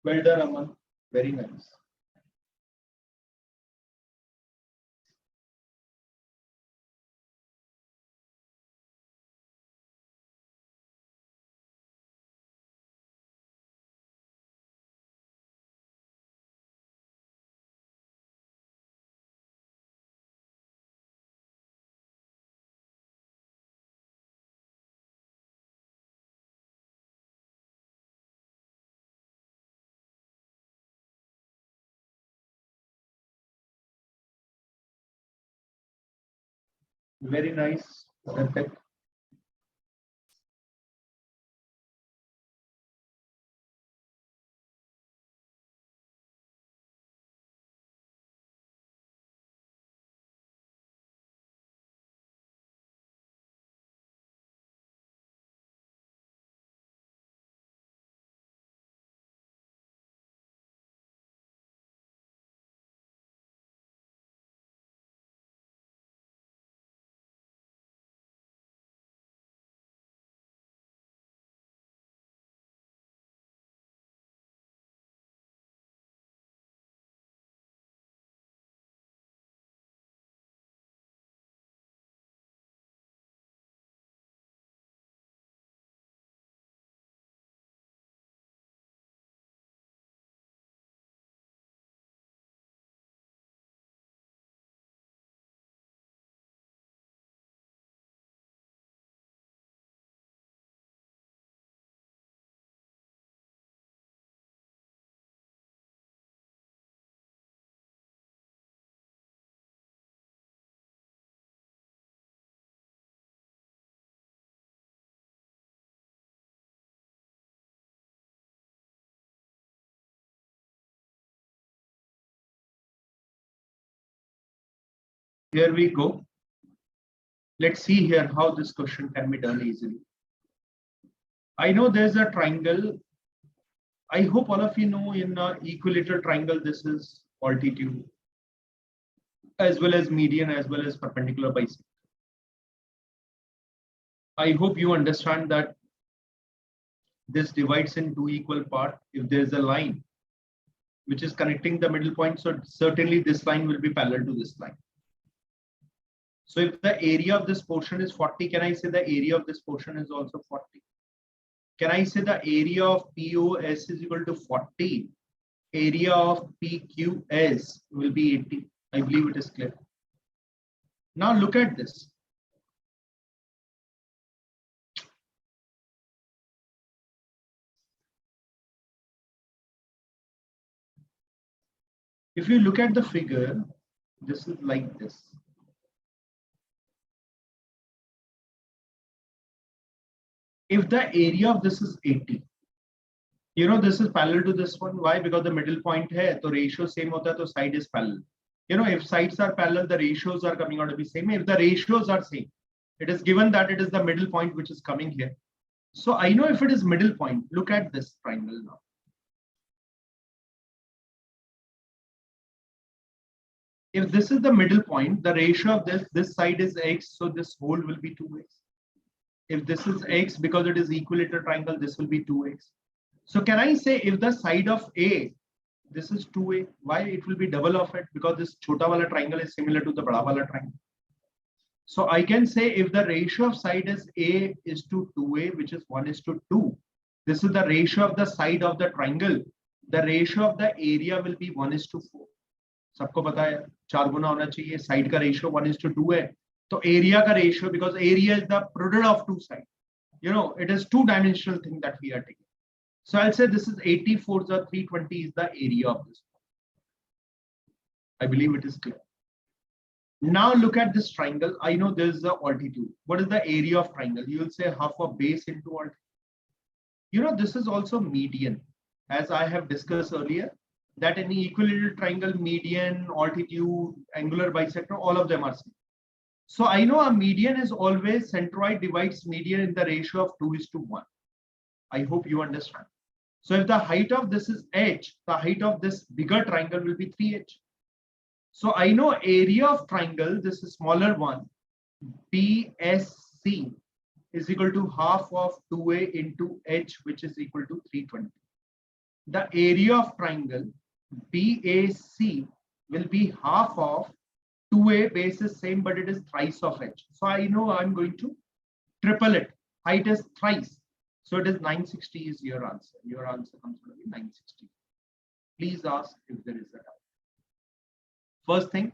Well done, Aman. Very nice. Very nice. Perfect. Here we go. Let's see here how this question can be done easily. I know there's a triangle. I hope all of you know in an equilateral triangle, this is altitude as well as median as well as perpendicular bisector. I hope you understand that this divides in two equal parts. If there's a line which is connecting the middle point, so certainly this line will be parallel to this line. So if the area of this portion is 40, can I say the area of this portion is also 40? Can I say the area of POS is equal to 40? Area of PQS will be 80. I believe it is clear. Now look at this. If you look at the figure, this is like this. If the area of this is 80, you know this is parallel to this one. Why? Because the middle point hai, so ratio same hota hai, so side is parallel. You know, if sides are parallel, the ratios are coming out to be same. If the ratios are same, it is given that it is the middle point which is coming here. So I know if it is middle point, look at this triangle now. If this is the middle point, the ratio of this side is x, so this whole will be 2x. If this is x, because it is equilateral triangle, this will be 2x. So can I say if the side of A, this is 2a, why it will be double of it? Because this chota wala triangle is similar to the bada wala triangle. So I can say if the ratio of side is A is to 2a, which is 1:2, this is the ratio of the side of the triangle. The ratio of the area will be 1:4. सबको पता है 4 गुना होना चाहिए, side का ratio 1:2 है, तो area का ratio, because area is the product of two sides, you know, it is two-dimensional thing that we are taking. So I'll say this is 84, the 320 is the area of this. I believe it is clear. Now look at this triangle. I know there is the altitude. What is the area of triangle? You will say half of base into altitude. You know, this is also median, as I have discussed earlier, that in equilateral triangle, median, altitude, angular bisector, all of them are same. So I know a median is always centroid divides median in the ratio of 2:1. I hope you understand. So if the height of this is h, the height of this bigger triangle will be 3h. So I know area of triangle, this is smaller one, BSC is equal to half of 2a into h, which is equal to 320. the area of triangle BAC will be half of 2A. base is same, but it is thrice of H. So I know I'm going to triple it. Height is thrice. So it is 960 is your answer. Your answer comes to be 960. Please ask if there is a doubt. First thing,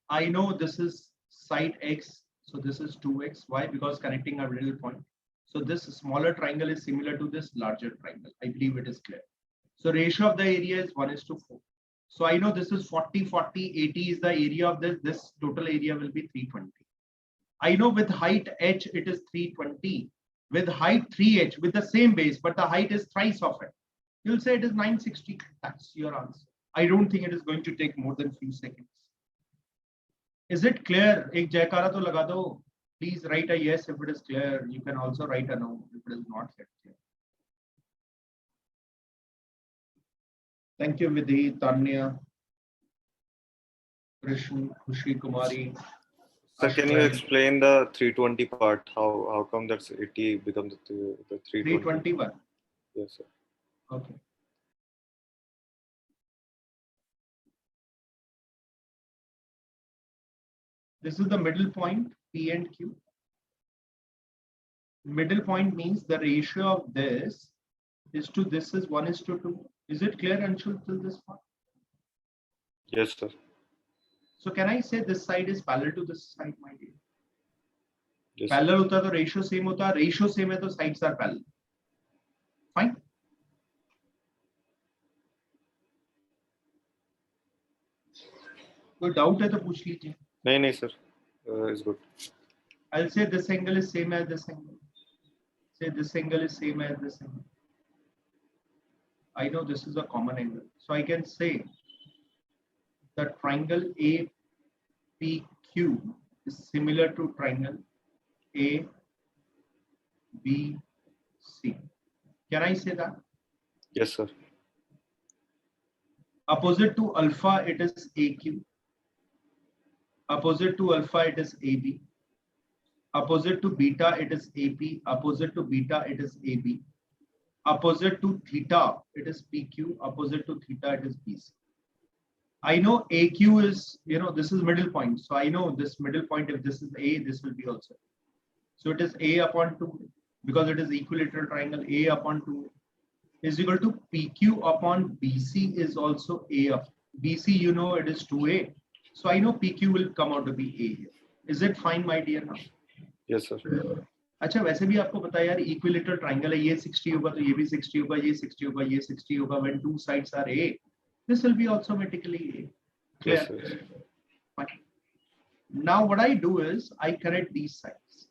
I know this is side X. So this is 2X. Why? Because connecting a middle point. So this smaller triangle is similar to this larger triangle. I believe it is clear. So ratio of the area is 1:4. So I know this is 40, 40, 80 is the area of this. This total area will be 320. I know with height H, it is 320. With height 3H, with the same base, but the height is thrice of it. You'll say it is 960. That's your answer. I don't think it is going to take more than few seconds. Is it clear? Ek jaikara to laga do. Please write a yes if it is clear. You can also write a no if it is not yet clear. Thank you, Vidhi, Tanya, Krishna, Khushi Kumari. So can you explain the 320 part? How come that's 80 becomes the 320? 321. Yes, sir. Okay. This is the middle point, P and Q. Middle point means the ratio of this is to this is 1:2. Is it clear, Anshul, till this part? Yes, sir. So can I say this side is parallel to this side, my dear? Yes, Parallel hota to ratio same hota. Ratio same hai to sides are parallel. Fine. कोई doubt है तो पूछ लीजिए. नहीं, sir. It's good. I'll say this angle is same as this angle. Say this angle is same as this angle. I know this is a common angle. So I can say the triangle APQ is similar to triangle ABC. Can I say that? Yes, sir. Opposite to alpha, it is AQ. Opposite to alpha, it is AB. Opposite to beta, it is AP. Opposite to beta, it is AB. Opposite to theta, it is PQ. Opposite to theta, it is BC. I know AQ is, this is middle point. So I know this middle point, if this is A, this will be also. So it is A upon 2, because it is equilateral triangle. A upon 2 is equal to PQ upon BC is also A of BC, it is 2A. So I know PQ will come out to be A here. Is it fine, my dear? Now? Yes, sir. अच्छा वैसे भी आपको पता है यार equilateral triangle है ये 60 होगा तो ये भी 60 होगा ये 60 होगा ये 60 होगा when two sides are A this will be automatically A. Clear? Yes, sir. Fine. Now what I do is I connect these sides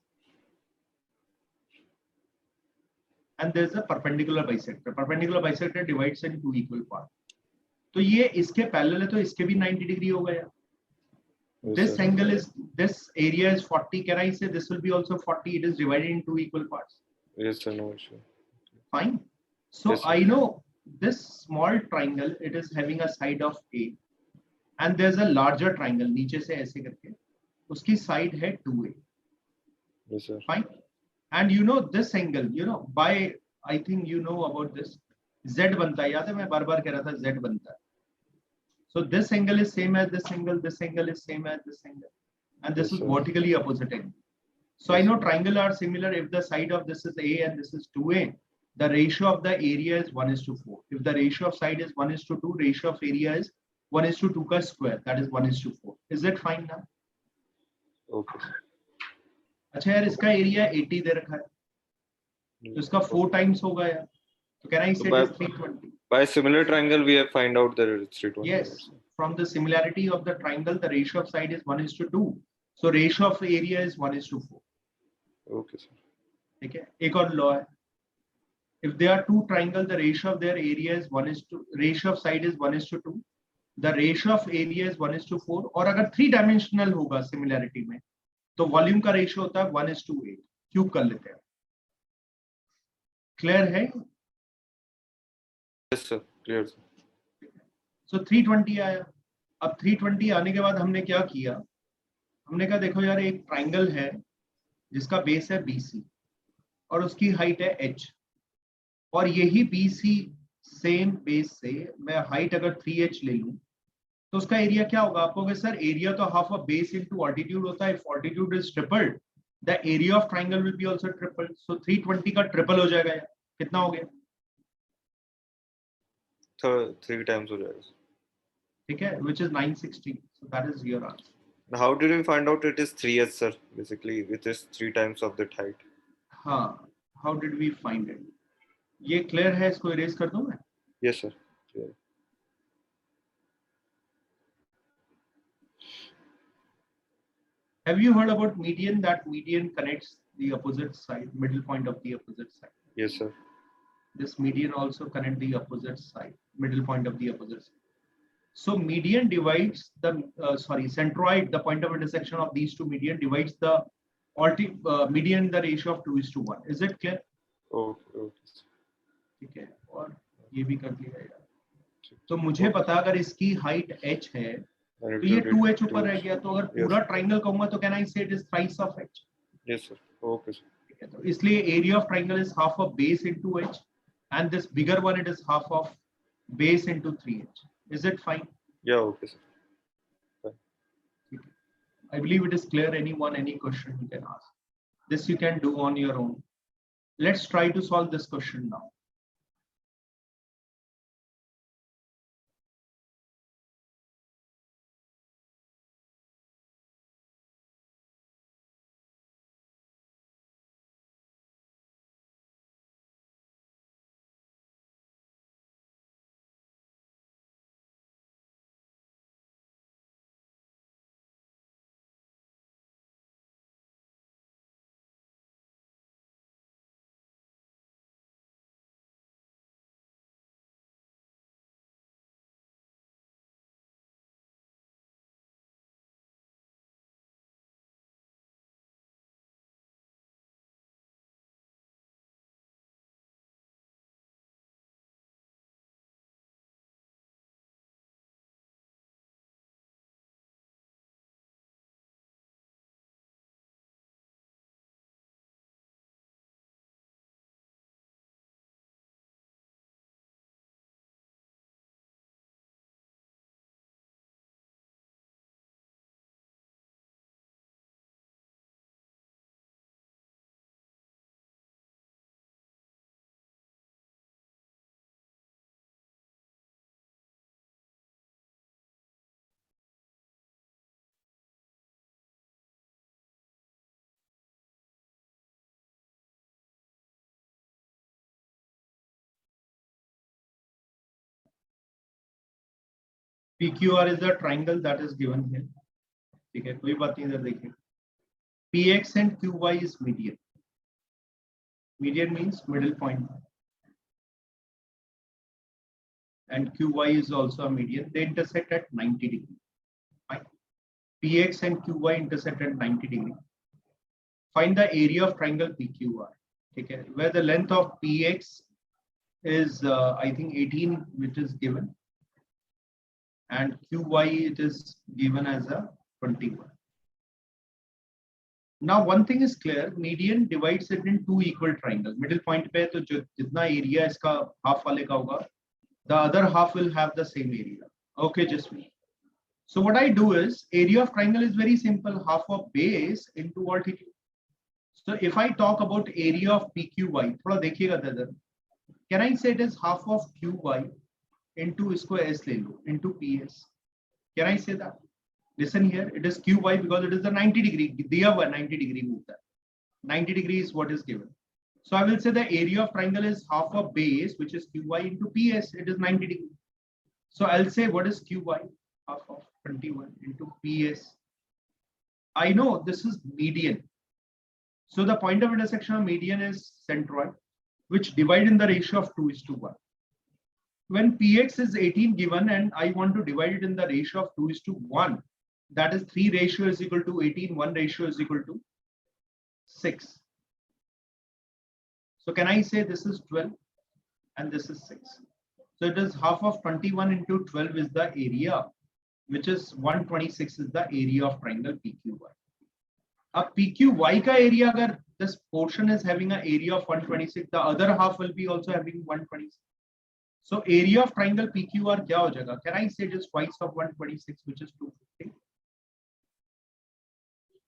and there's a perpendicular bisector. Perpendicular bisector divides in two equal parts. तो ये इसके parallel है तो इसके भी 90 degree होगा यार. This angle is, this area is 40. Can I say this will be also 40? It is divided in two equal parts. Yes, sir. No issue. Fine. So Yes, sir. I know this small triangle, it is having a side of A. And there's a larger triangle. नीचे से ऐसे करके उसकी side है 2A. Yes, sir. Fine. And this angle, by, I think about this. Z बनता है. याद है मैं बार-बार कह रहा था Z बनता है. So this angle is same as this angle is same as this angle, and this Yes, is sir. vertically opposite angle. So I know triangle are similar if the side of this is A and this is 2A, the ratio of the area is 1:4. If the ratio of side is 1:2, ratio of area is 1:2 का square, that is 1:4. Is it fine now? Okay, sir. अच्छा यार इसका area 80 दे रखा है, तो इसका 4 times होगा यार. So can I say it is 320? By similar triangle, we have find out that it's 320. Yes, from the similarity of the triangle, the ratio of side is 1:2. So ratio of area is 1:4. Okay, sir. Okay. एक और law है. If there are two triangles, the ratio of their area is 1:2. Ratio of side is 1:2. The ratio of area is 1:4. और अगर 3-dimensional होगा similarity में, तो volume का ratio होता है 1:8. क्यूब कर लेते हैं. Clear है? Yes, sir. Clear, sir. So 320 आया. अब 320 आने के बाद हमने क्या किया? हमने कहा देखो यार एक ट्राइंगल है जिसका बेस है BC और उसकी हाइट है H और यही BC सेम बेस से मैं हाइट अगर 3h ले लूं तो उसका एरिया क्या होगा? आप कहोगे सर एरिया तो half of base into altitude होता है. If altitude is tripled the area of triangle will be also tripled. So 320 का ट्रिपल हो जाएगा. कितना हो गया? 3 times हो जाएगा. ठीक है, which is 960. So that is your answer. How did we find out it is 3h, sir? Basically, it is 3 times of that height. हाँ, how did we find it? ये क्लियर है, इसको इरेज कर दूं मैं? Yes, sir. Clear. Have you heard about median? That median connects the opposite side, middle point of the opposite side. Yes, sir. This median also connect the opposite side, middle point of the opposite side. So median divides the centroid, the point of intersection of these two median divides the median in the ratio of 2:1. Is it clear? Okay. ठीक है, और ये भी कर दिया यार. तो मुझे पता अगर इसकी हाइट h है And तो it ये will be 2h ऊपर रह गया. तो अगर पूरा ट्राइंगल कहूंगा तो कैन आई से it is thrice of h. Yes, sir. Okay, sir. ठीक है, तो इसलिए area of triangle is half of base into h and this bigger one it is half of base into 3h. Is it fine? Yeah, okay, sir. I believe it is clear. Anyone, any question you can ask. This you can do on your own. Let's try to solve this question now. PQR is the triangle that is given here. ठीक है, कोई बात नहीं. इधर देखिए, PX and QY is median. Median means middle point, and QY is also a median. They intersect at 90 degree. Fine. PX and QY intersect at 90 degree. Find the area of triangle PQR. ठीक है, where the length of PX is I think 18, which is given, and QY it is given as a 21. Now one thing is clear, median divides it in two equal triangles. Middle point पे तो जो जितना area इसका half वाले का होगा, the other half will have the same area. Okay, just me. So what I do is, area of triangle is very simple, half of base into altitude. So if I talk about area of PQY, थोड़ा देखिएगा दादा, can I say it is half of QY into इसको S ले लो into PS? Can I say that? Listen here, it is QY because it is the 90 degree, दिया हुआ 90 degree moved that. 90 degree is what is given. So I will say the area of triangle is half of base, which is QY into PS, it is 90 degree. So I'll say what is QY? Half of 21 into PS. I know this is median. So the point of intersection of median is centroid, which divide in the ratio of 2:1. When PX is 18 given and I want to divide it in the ratio of 2:1, that is 3 ratio is equal to 18, 1 ratio is equal to 6. So can I say this is 12 and this is 6? So it is half of 21 into 12 is the area, which is 126 is the area of triangle PQY. Now PQY ka area, agar this portion is having an area of 126, the other half will be also having 126. So area of triangle PQR क्या हो जाएगा? Can I say it is twice of 126, which is 250?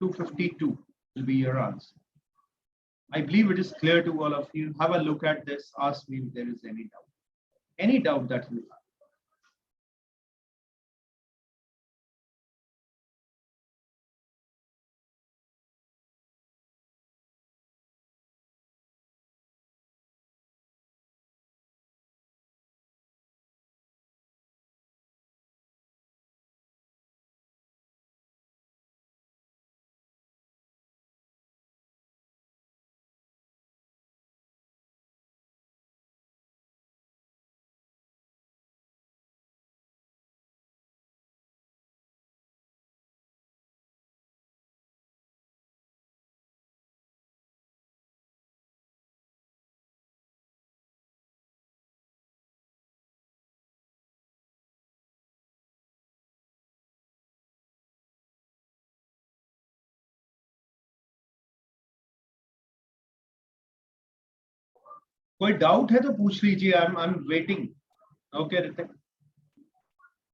252 will be your answer. I believe it is clear to all of you. Have a look at this. Ask me if there is any doubt. Any doubt that you have. कोई doubt है तो पूछ लीजिए. I'm waiting. Okay, Ritik.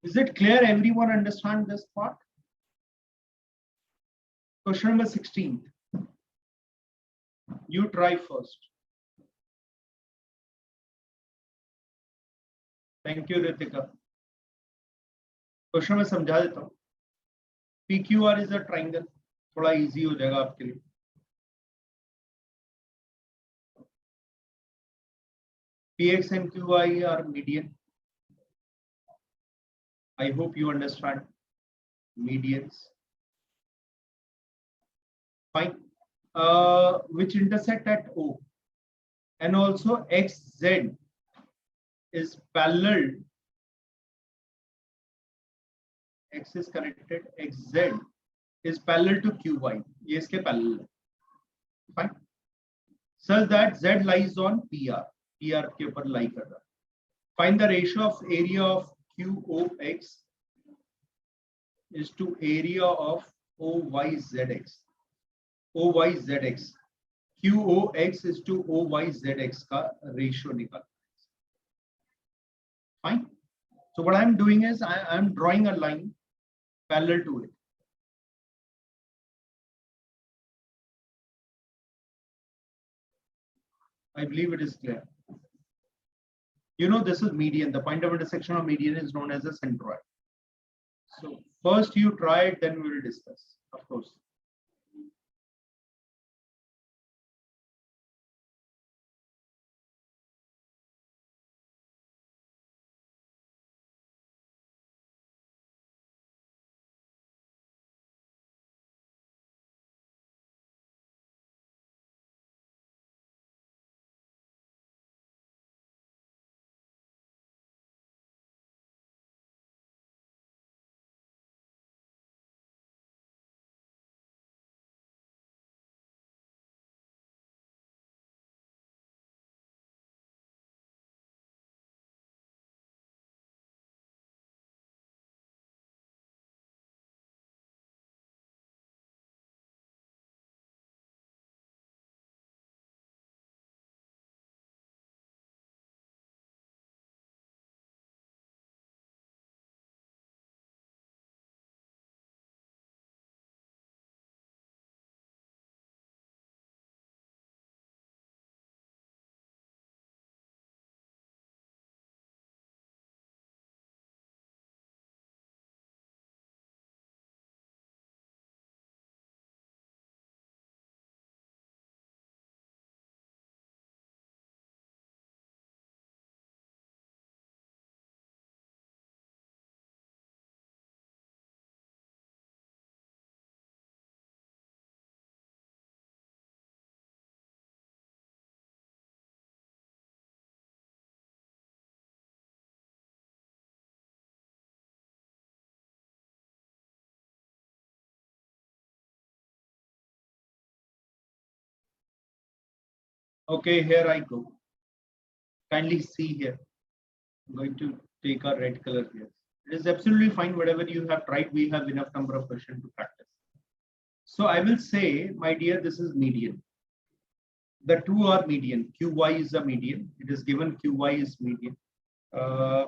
Is it clear? Everyone understand this part? Question number 16. You try first. Thank you, Ritika. Question में समझा देता हूँ. PQR is a triangle. थोड़ा इजी हो जाएगा आपके लिए. PX and QI are median. I hope you understand medians. Fine. Which intersect at O, and also XZ is parallel. X is connected. XZ is parallel to QY. ये इसके parallel है. Fine. Such that Z lies on PR. PR के ऊपर lie कर रहा है. Find the ratio of area of QOX is to area of OYZX. OYZX. QOX is to OYZX का ratio निकाल. Fine. So what I'm doing is I'm drawing a line parallel to it. I believe it is clear. You know, this is median. The point of intersection of median is known as a centroid. So first you try it, then we will discuss, of course. Okay, here I go. Kindly see here. I'm going to take a red color here. It is absolutely fine. Whatever you have tried, we have enough number of questions to practice. So I will say, my dear, this is median. The two are median. QY is a median. It is given QY is median. uh,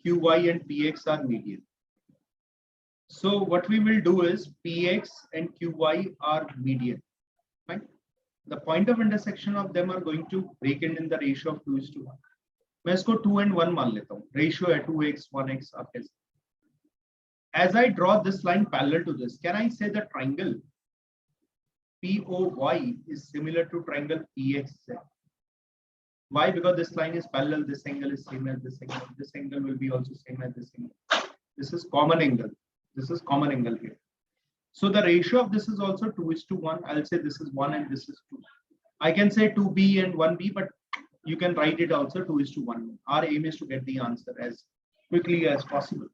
QY and PX are median. So what we will do is PX and QY are median. Fine. The point of intersection of them are going to break in the ratio of 2:1. मैं इसको 2 and 1 मान लेता हूँ. Ratio है 2x 1x आप कैसे? As I draw this line parallel to this, can I say the triangle POY is similar to triangle PXZ? Why? Because this line is parallel, this angle is same as this angle will be also same as this angle. This is common angle. This is common angle here. So the ratio of this is also 2:1. I'll say this is 1 and this is 2. I can say 2B and 1B, but you can write it also 2:1. Our aim is to get the answer as quickly as possible.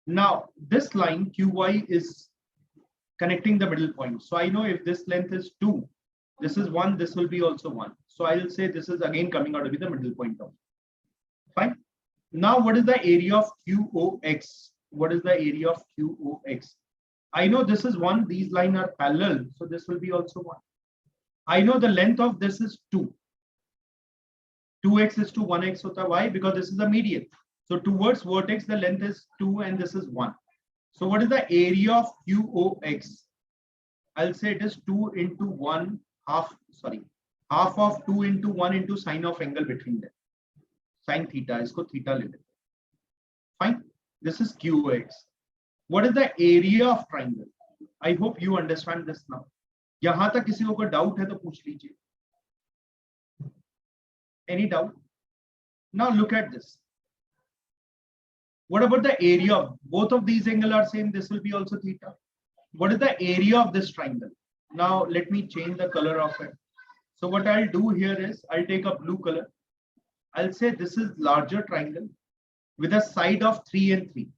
Now, this line QY is connecting the middle point. So I know if this length is 2, this is 1, this will be also 1. So I will say this is again coming out to be the middle point of. Fine. Now, what is the area of QOX? What is the area of QOX? I know this is 1, these lines are parallel, so this will be also 1. I know the length of this is 2. 2x is to 1x hota. Why? Because this is the median. So towards vertex, the length is 2 and this is 1. So what is the area of QOX? I'll say it is 2 into 1 half of 2 into 1 into sine of angle between them. Sine theta, isko theta le lete. Fine. This is QOX. What is the area of triangle? I hope you understand this now. यहाँ तक किसी को कोई doubt है तो पूछ लीजिए. Any doubt? Now look at this. What about the area of both of these angles are same? This will be also theta. What is the area of this triangle? Now let me change the color of it. So what I'll do here is I'll take a blue color. I'll say this is larger triangle with a side of 3 and 3.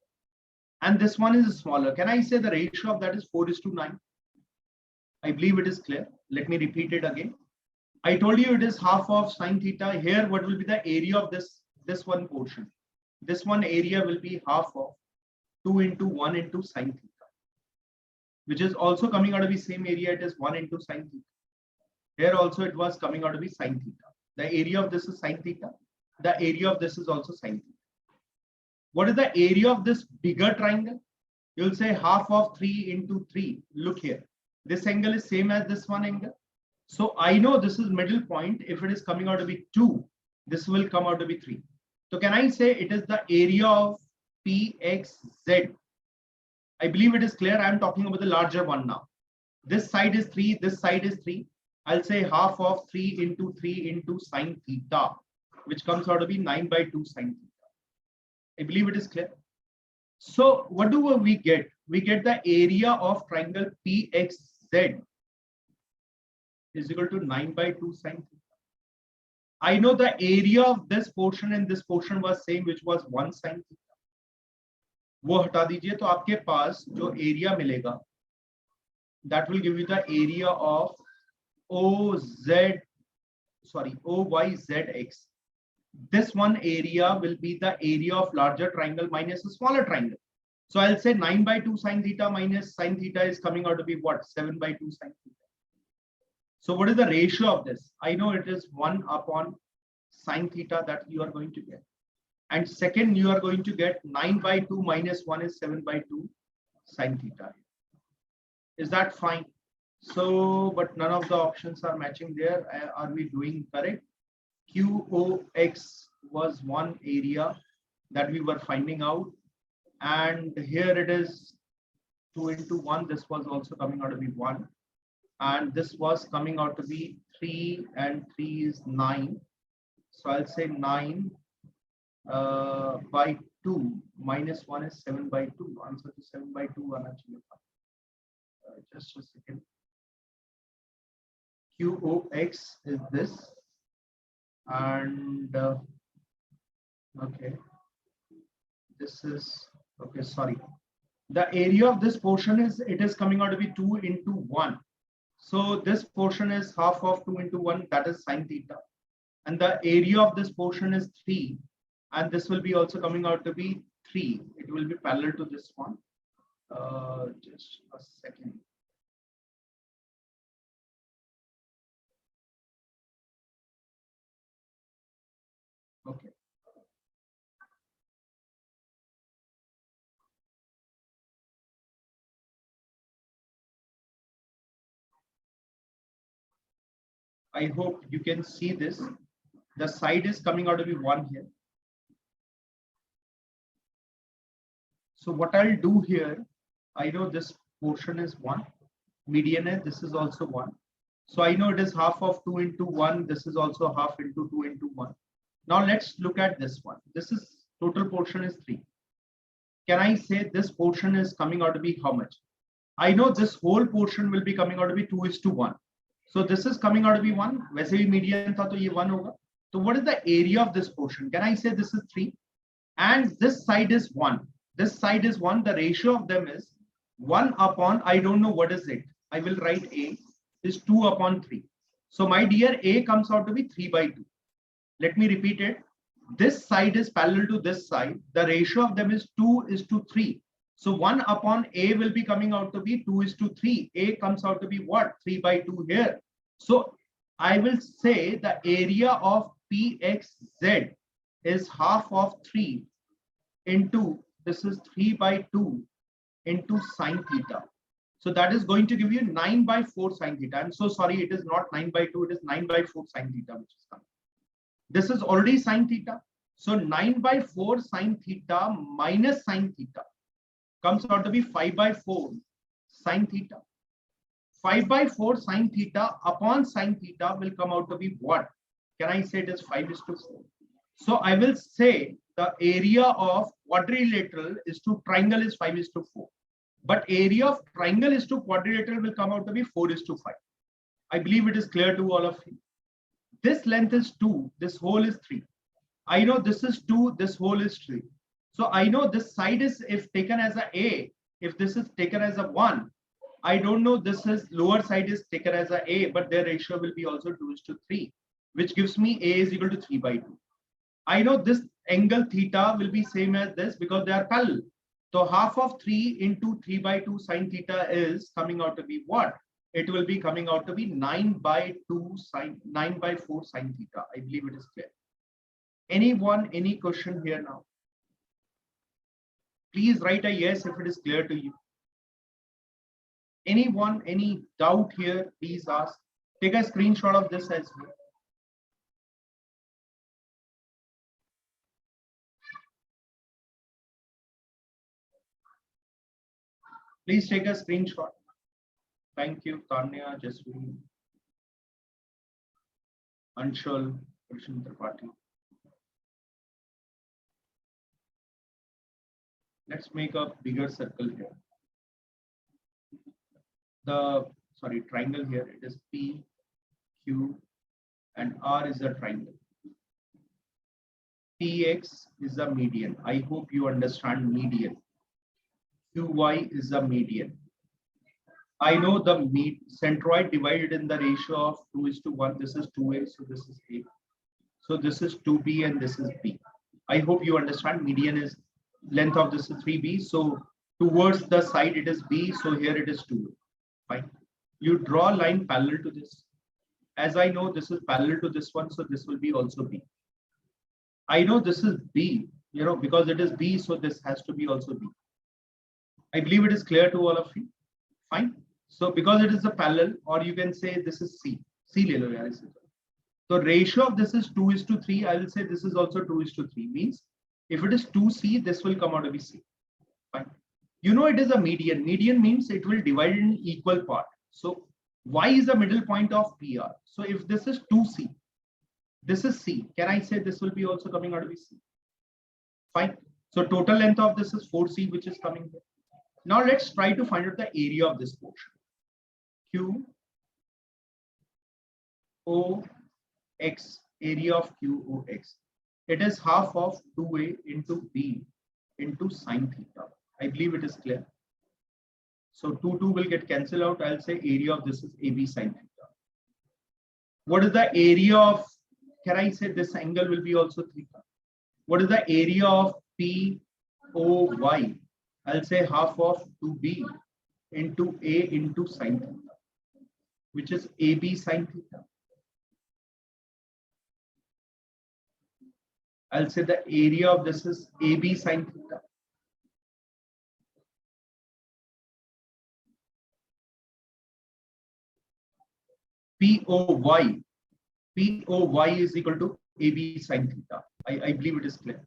And this one is smaller. Can I say the ratio of that is 4:9? I believe it is clear. Let me repeat it again. I told you it is half of sine theta. Here, what will be the area of this one portion? This one area will be half of 2 into 1 into sine theta, which is also coming out to be same area. It is 1 into sine theta. Here also it was coming out to be sine theta. The area of this is sine theta. The area of this is also sine theta. What is the area of this bigger triangle? You'll say half of 3 into 3. Look here. This angle is same as this one angle. So I know this is middle point. If it is coming out to be 2, this will come out to be 3. So can I say it is the area of PXZ? I believe it is clear. I am talking about the larger one now. This side is 3. This side is 3. I'll say half of 3 into sine theta, which comes out to be 9/2 sine theta. I believe it is clear. So what do we get? We get the area of triangle PXZ is equal to 9/2 sine theta. I know the area of this portion and this portion was same, which was 1 sine theta. वो हटा दीजिए तो आपके पास जो area मिलेगा, that will give you the area of OYZX. This one area will be the area of larger triangle minus a smaller triangle. So I'll say 9/2 sine theta minus sine theta is coming out to be what? 7/2 sine theta. So what is the ratio of this? I know it is 1 upon sine theta that you are going to get. And second, you are going to get 9/2 minus 1 is 7/2 sine theta. Is that fine? So, but none of the options are matching there. Are we doing correct? QOX was one area that we were finding out. And here it is 2 into 1. This was also coming out to be 1. And this was coming out to be 3 and 3 is 9. So I'll say 9 by 2 minus 1 is 7/2. Answer to 7/2. Just a second. QOX is this. And okay, this is okay. Sorry, the area of this portion is coming out to be 2 into 1. So this portion is half of 2 into 1, that is sine theta, and the area of this portion is 3, and this will be also coming out to be 3. It will be parallel to this one. Just a second. Okay. I hope you can see this. The side is coming out to be 1 here. So what I'll do here, I know this portion is 1. Median is, this is also 1. So I know it is half of 2 into 1. This is also half into 2 into 1. Now let's look at this one. This is total portion is 3. Can I say this portion is coming out to be how much? I know this whole portion will be coming out to be 2:1. So this is coming out to be 1. वैसे भी median था तो ये 1 होगा. So what is the area of this portion? Can I say this is 3? And this side is 1. This side is 1. The ratio of them is 1 upon, I don't know what is it. I will write A is 2 upon 3. So my dear, A comes out to be 3/2. Let me repeat it. This side is parallel to this side. The ratio of them is 2:3. So 1 upon A will be coming out to be 2:3. A comes out to be what? 3/2 here. So I will say the area of PXZ is half of 3 into, this is 3/2 into sine theta. So that is going to give you 9/4 sine theta. I'm so sorry, it is not 9/2, it is 9/4 sine theta, which is coming. This is already sine theta. So 9/4 sine theta minus sine theta comes out to be 5/4 sine theta. 5/4 sine theta upon sine theta will come out to be what? Can I say it is 5:4? So I will say the area of quadrilateral is to triangle is 5:4. But area of triangle is to quadrilateral will come out to be 4:5. I believe it is clear to all of you. This length is 2, this whole is 3. I know this is 2, this whole is 3. So I know this side is, if taken as a, if this is taken as a 1, I don't know this is lower side is taken as a, but their ratio will be also 2:3, which gives me A is equal to 3/2. I know this angle theta will be same as this because they are parallel. So half of 3 into 3/2 sine theta is coming out to be what? It will be coming out to be 9/4 sine theta. I believe it is clear. Anyone, any question here now? Please write a yes if it is clear to you. Anyone, any doubt here, please ask. Take a screenshot of this as well. Please take a screenshot. Thank you, Tanya, Jaswin, Anshul, Krishna Tripathi. Let's make a bigger circle here. The triangle here, it is P, Q, and R is a triangle. PX is a median. I hope you understand median. QY is a median. I know the centroid divided in the ratio of 2:1. This is 2A, so this is A. So this is 2B and this is B. I hope you understand median is length of this is 3B. So towards the side it is B. So here it is 2A. Fine. You draw a line parallel to this. As I know this is parallel to this one, so this will be also B. I know this is B, because it is B, so this has to be also B. I believe it is clear to all of you. Fine. So because it is a parallel, or you can say this is C. C le lo yaar isse. So ratio of this is 2:3. I will say this is also 2:3. Means if it is 2C, this will come out to be C. Fine. It is a median. Median means it will divide in equal part. So Y is the middle point of PR. So if this is 2C, this is C. Can I say this will be also coming out to be C? Fine. So total length of this is 4C, which is coming here. Now let's try to find out the area of this portion. Q O X, area of Q O X. It is half of 2A into B into sine theta. I believe it is clear. So 2 will get cancelled out. I'll say area of this is AB sine theta. What is the area of, can I say this angle will be also theta? What is the area of POY? I'll say half of 2B into A into sine theta, which is AB sine theta. I'll say the area of this is AB sine theta. POY, POY is equal to AB sine theta. I believe it is clear.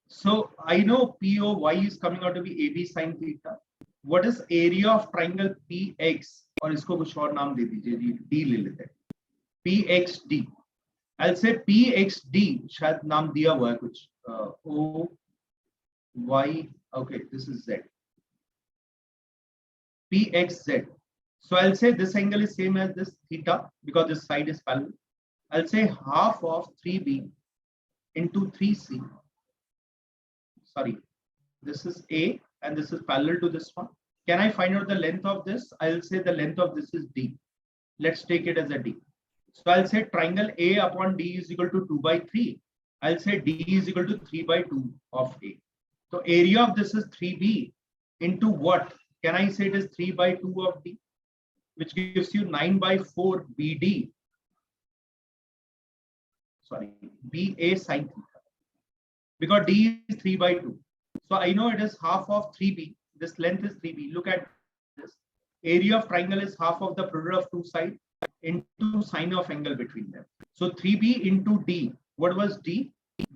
So I know POY is coming out to be AB sine theta. What is area of triangle PX? और इसको कुछ और नाम दे दीजिए जी, D ले लेते हैं. PXD. I'll say PXD. शायद नाम दिया हुआ है कुछ. OY. Okay, this is Z. PXZ. So I'll say this angle is same as this theta because this side is parallel. I'll say half of 3B into 3C. Sorry, this is A and this is parallel to this one. Can I find out the length of this? I'll say the length of this is D. Let's take it as a D. So I'll say triangle A upon D is equal to 2 by 3. I'll say D is equal to 3 by 2 of A. So area of this is 3B into what? Can I say it is 3 by 2 of D, which gives you 9 by 4 BD. Sorry, BA sine theta. Because D is 3 by 2. So I know it is half of 3B. This length is 3B. Look at this. Area of triangle is half of the product of two sides into sine of angle between them. So 3B into D. What was D?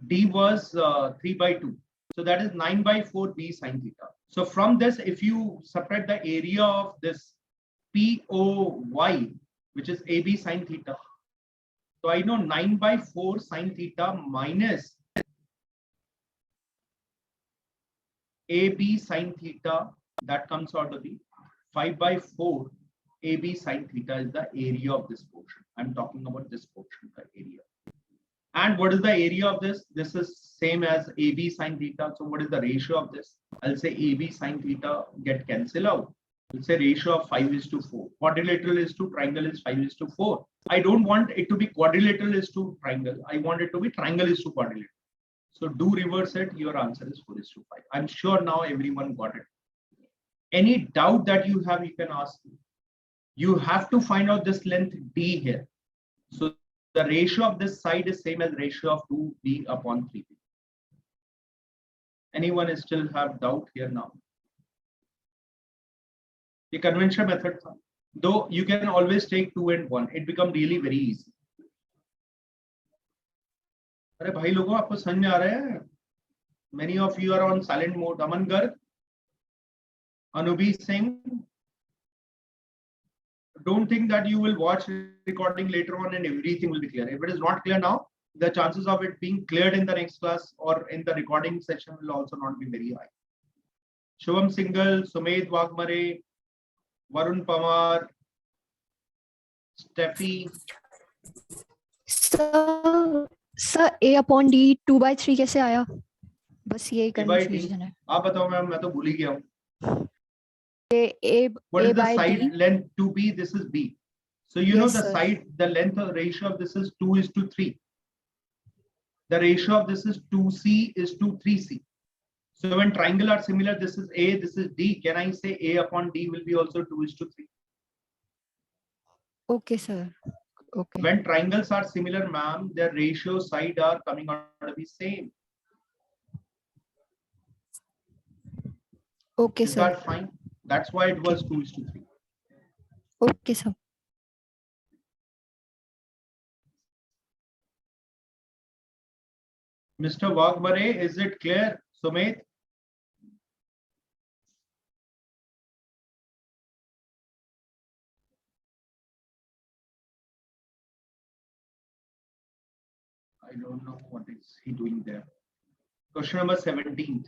D was 3 by 2. So that is 9 by 4 B sine theta. So from this, if you separate the area of this POY, which is AB sine theta. So I know 9 by 4 sine theta minus AB sine theta, that comes out to be 5 by 4 AB sine theta is the area of this portion. I'm talking about this portion, the area. And what is the area of this? This is same as AB sine theta. So what is the ratio of this? I'll say AB sine theta get cancel out. I'll say ratio of 5:4. Quadrilateral is to triangle is 5:4. I don't want it to be quadrilateral is to triangle. I want it to be triangle is to quadrilateral. So do reverse it. Your answer is 4:5. I'm sure now everyone got it. Any doubt that you have, you can ask me. You have to find out this length D here. So the ratio of this side is same as ratio of 2B upon 3B. Anyone still have doubt here now? The conventional method, though you can always take 2 and 1, it becomes really very easy. अरे भाई लोगों आपको समझ में आ रहा है? Many of you are on silent mode. Aman Garg, Anubi Singh. Don't think that you will watch recording later on and everything will be clear. If it is not clear now, the chances of it being cleared in the next class or in the recording session will also not be very high. Shubham Singhal, Sumedh Wagmare, Varun Pamar, Steffi. Sir A upon D 2/3 कैसे आया? बस यही A by D. Confusion है. आप बताओ ma'am, मैं तो भूल ही गया हूँ. A What is the by side D? length 2B? This is B. So you know Yes, the sir. side, the length of ratio of this is 2:3. The ratio of this is 2C is to 3C. So when triangle are similar, this is A, this is D. Can I say A upon D will be also 2:3? Okay, sir. Okay. When triangles are similar, ma'am, their ratio side are coming out to be same. Okay, Is sir. that fine? That's why it was 2:3. Okay, sir. Mr. Waghmare, is it clear? Sumedh? I don't know what is he doing there. Question number 17.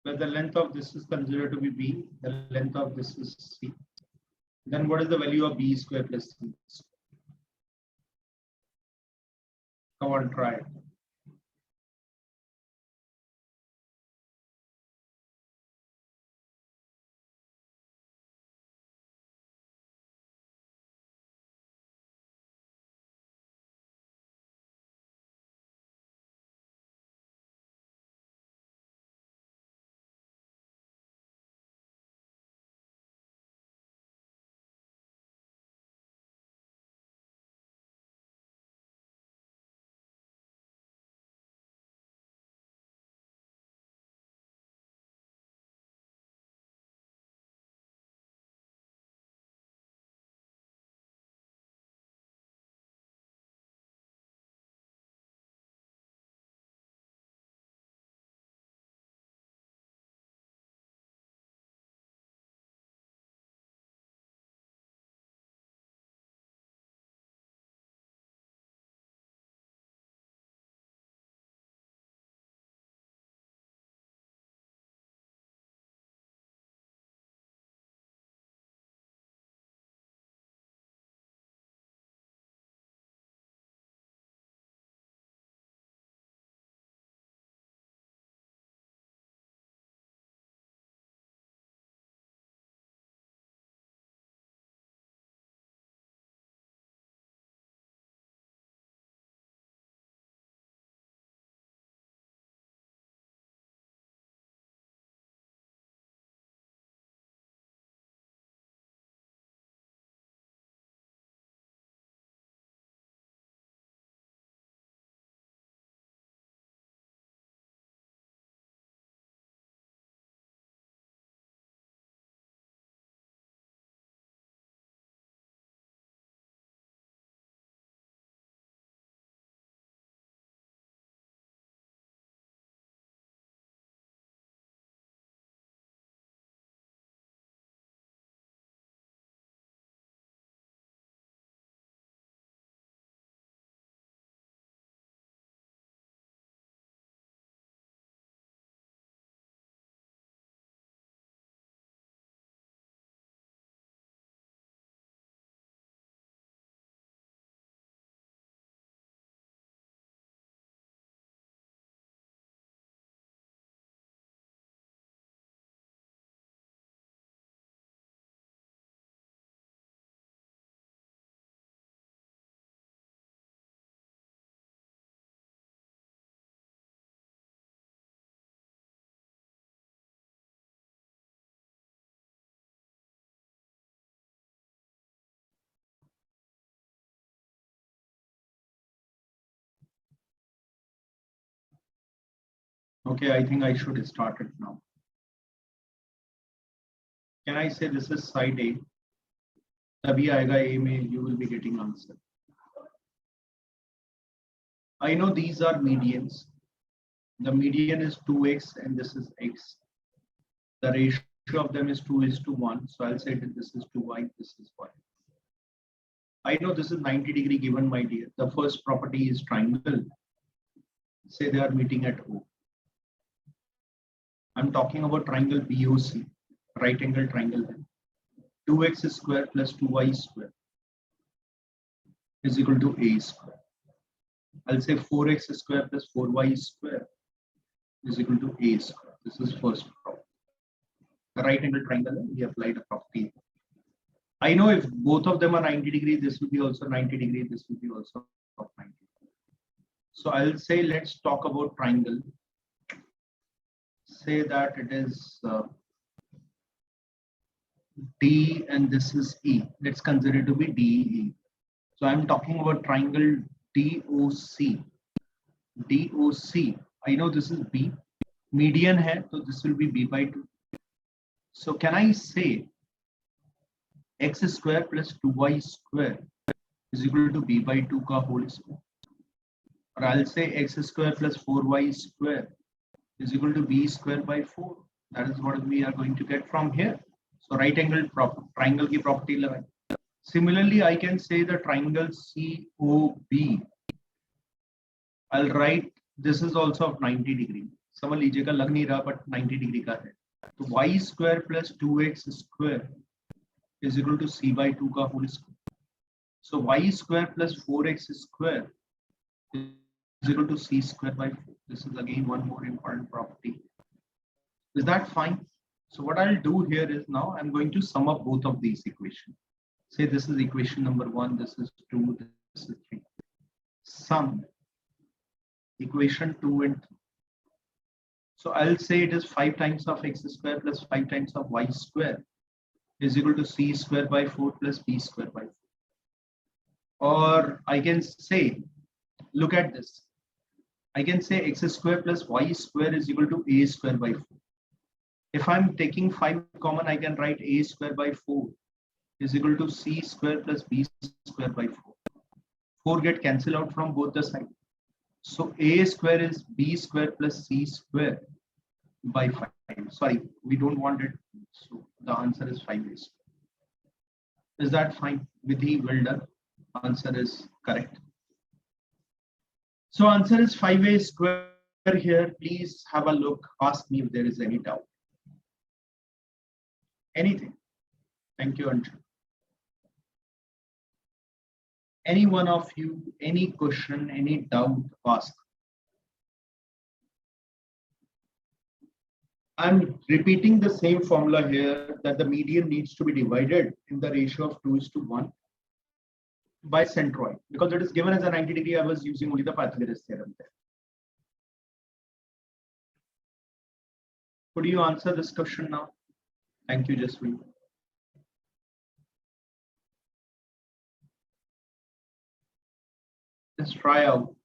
Where the length of this is considered to be B, the length of this is C. Then what is the value of B square plus C? Come on, try it. Okay, I think I should start it now. Can I say this is side A? तभी आएगा A में, you will be getting answer. I know these are medians. The median is 2x and this is x. The ratio of them is 2:1. So I'll say that this is 2y, this is y. I know this is 90 degree given, my dear. The first property is triangle. Say they are meeting at O. I'm talking about triangle BOC, right angle triangle. 2x square plus 2y square is equal to A square. I'll say 4x square plus 4y square is equal to A square. This is first property. The right angle triangle, we applied a property. I know if both of them are 90 degree, this will be also 90 degree, this will be also 90 degree. So I'll say, let's talk about triangle. Say that it is D and this is E. Let's consider it to be DE. So I'm talking about triangle DOC. DOC. I know this is B. Median hai, so this will be B by 2. So can I say x square plus 2y square is equal to B by 2 ka whole square? Or I'll say x square plus 4y square is equal to B square by 4. That is what we are going to get from here. So right angle triangle ki property लगाएं. Similarly, I can say the triangle COB. I'll write this is also of 90 degree. समझ लीजिएगा, लग नहीं रहा but 90 degree का है. तो y square plus 2x square is equal to c by 2 का whole square. So y square plus 4x square is equal to c square by 4. This is again one more important property. Is that fine? So what I'll do here is now I'm going to sum up both of these equations. Say this is equation number 1, this is 2, this is 3. Sum equation 2 and 3. So I'll say it is 5 times of x square plus 5 times of y square is equal to c square by 4 plus b square by 4. Or I can say, look at this. I can say x square plus y square is equal to a square by 4. If I'm taking 5 common, I can write a square by 4 is equal to c square plus b square by 4. 4 get cancelled out from both the sides. So a square is b square plus c square by 5. Sorry, we don't want it. So the answer is 5a square. Is that fine? Vidhi, well done. Answer is correct. So answer is 5a square here. Please have a look. Ask me if there is any doubt. Anything? Thank you, Anshu. Any one of you, any question, any doubt, ask. I'm repeating the same formula here that the median needs to be divided in the ratio of 2:1 by centroid. Because it is given as a 90 degree, I was using only the Pythagoras theorem there. Could you answer this question now? Thank you, Jaswin. Let's try out.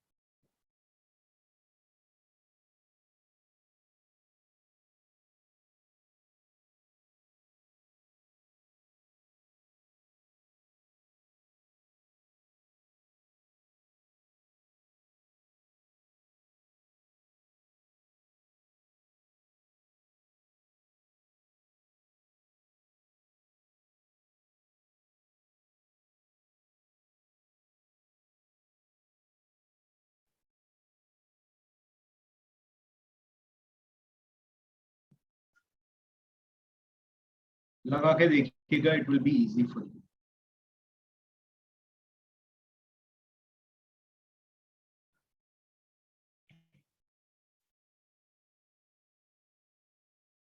लगा के देखिएगा, it will be easy for you.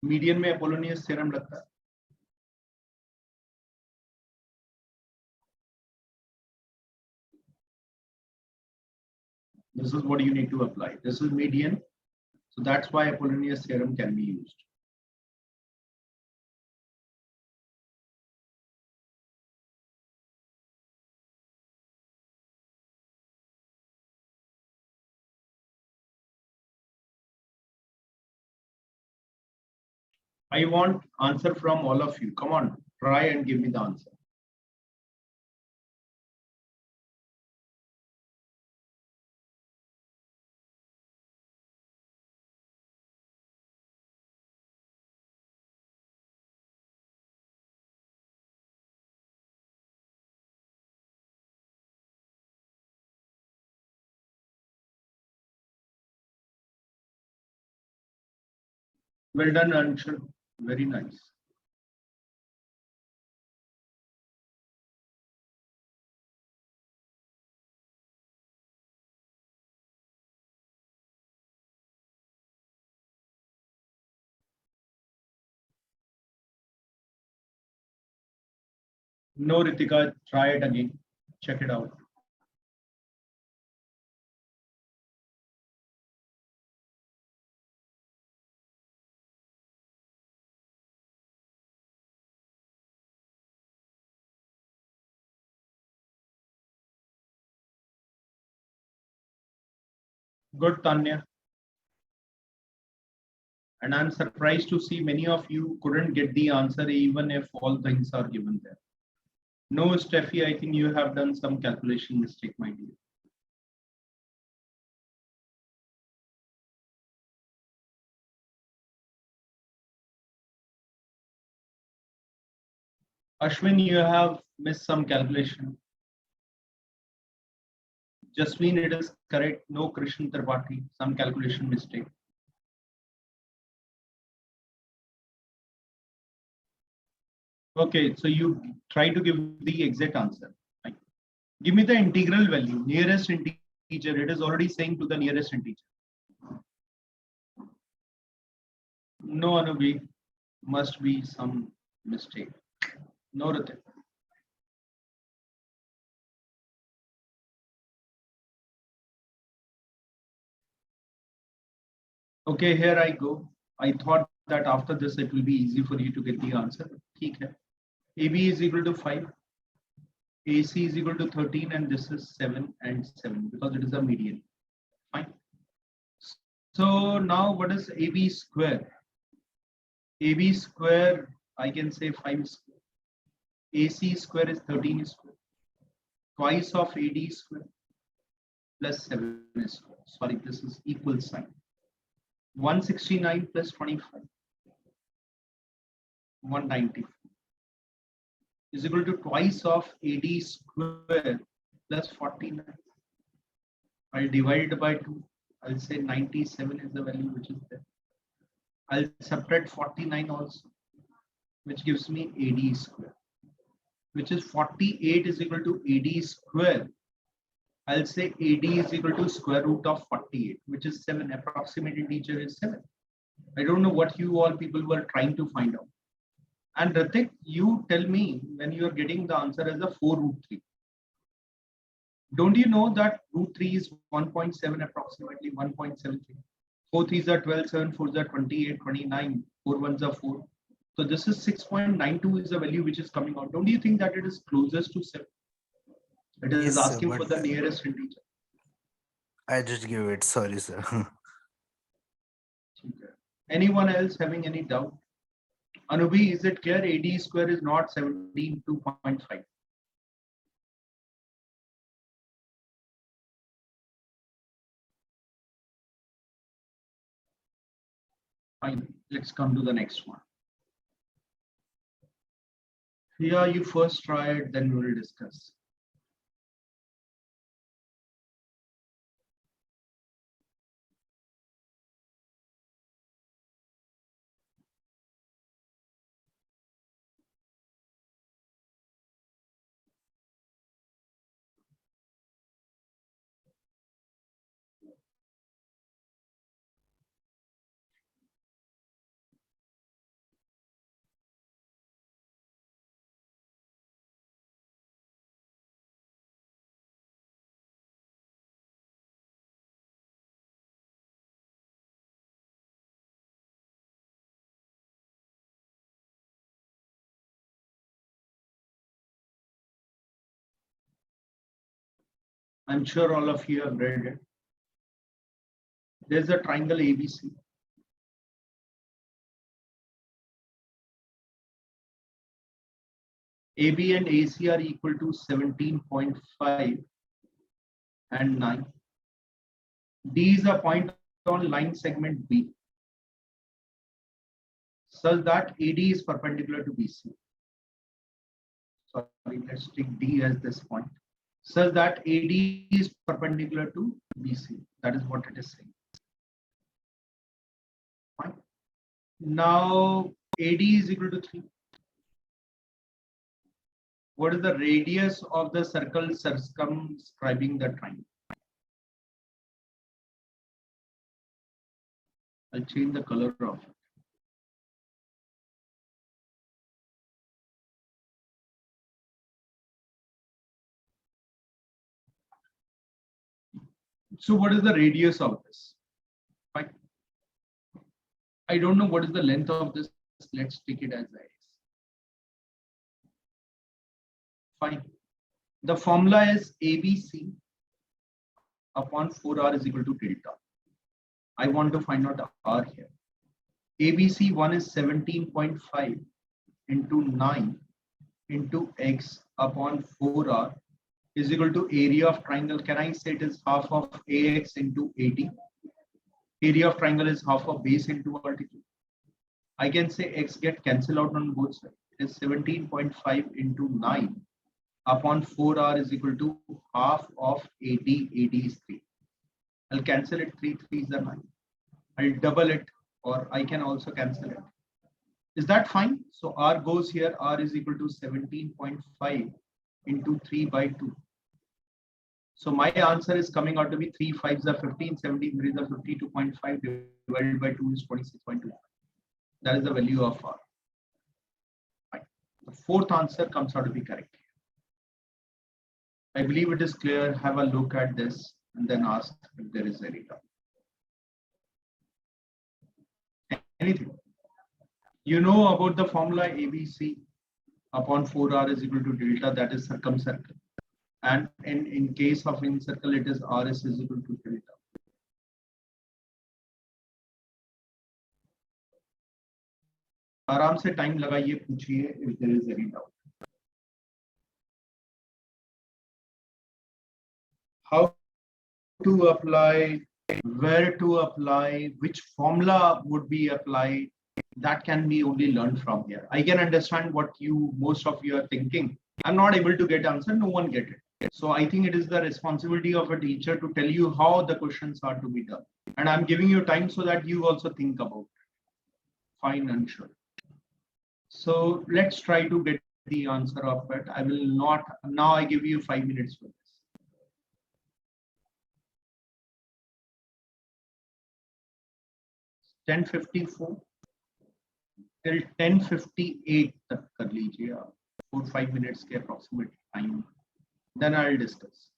Median में Apollonius theorem लगता है. This is what you need to apply. This is median, so that's why Apollonius theorem can be used. I want answer from all of you. Come on, try and give me the answer. Well done, Anshul. Very nice. No, Ritika, try it again. Check it out. Good, Tanya. And I'm surprised to see many of you couldn't get the answer even if all things are given there. No, Steffi, I think you have done some calculation mistake, my dear. Ashwin, you have missed some calculation. Jasmine, it is correct. No, Krishna Tripathi, some calculation mistake. Okay, so you try to give the exact answer. Right? Give me the integral value, nearest integer. It is already saying to the nearest integer. No, Anubi, must be some mistake. No, Ritik. Okay, here I go. I thought that after this it will be easy for you to get the answer. ठीक है. AB is equal to 5. AC is equal to 13 and this is 7 and 7 because it is a median. Fine. So now what is AB square? AB square, I can say 5 square. AC square is 13 square. Twice of AD square plus 7 square. Sorry, this is equal sign. 169 plus 25. 194 is equal to twice of AD square plus 49. I'll divide it by 2. I'll say 97 is the value which is there. I'll subtract 49 also, which gives me AD square, which is 48 is equal to AD square. I'll say AD is equal to square root of 48, which is 7. Approximate integer is 7. I don't know what you all people were trying to find out. And Ritik, you tell me when you are getting the answer as a 4 root 3. Don't you know that root 3 is 1.7 approximately 1.73? 4 3s are 12, 7 4s are 28, 29, 4 1s are 4. So this is 6.92 is the value which is coming out. Don't you think that it is closest to 7? It is Yes, sir, asking for but the nearest integer. I just give it. Sorry, sir. Okay. Anyone else having any doubt? Anubi, is it clear? AD square is not 17.5. Fine. Let's come to the next one. Here you first try it, then we will discuss. I'm sure all of you have read it. There's a triangle ABC. AB and AC are equal to 17.5 and 9. D is a point on line segment B, such that AD is perpendicular to BC. Sorry, let's take D as this point, such that AD is perpendicular to BC. That is what it is saying. Fine. Now AD is equal to 3. What is the radius of the circle circumscribing the triangle? I'll change the color of it. So what is the radius of this? Fine. I don't know what is the length of this. Let's take it as is. Fine. The formula is ABC upon 4R is equal to delta. I want to find out R here. ABC 1 is 17.5 into 9 into X upon 4R is equal to area of triangle. Can I say it is half of AX into AD? Area of triangle is half of base into altitude. I can say X get cancelled out on both sides. It is 17.5 into 9 upon 4R is equal to half of AD. AD is 3. I'll cancel it. 3 3s are 9. I'll double it, or I can also cancel it. Is that fine? So R goes here. R is equal to 17.5 into 3 by 2. So my answer is coming out to be 3 5s are 15, 17 3s are 52.5 divided by 2 is 26.2. That is the value of R. Fine. The fourth answer comes out to be correct. I believe it is clear. Have a look at this and then ask if there is any doubt. Anything? You know about the formula ABC upon 4R is equal to delta, that is circumcircle. And in case of incircle, it is RS is equal to delta. आराम से time लगाइए, पूछिए if there is any doubt. How to apply, where to apply, which formula would be applied, that can be only learned from here. I can understand what most of you are thinking. I'm not able to get answer, no one get it. So I think it is the responsibility of a teacher to tell you how the questions are to be done. And I'm giving you time so that you also think about it. Fine and sure. So let's try to get the answer of it. I will not, now I give you 5 minutes for this. $10:54 till 10:58 तक कर लीजिए आप, 4-5 minutes के approximate time. Then I'll discuss.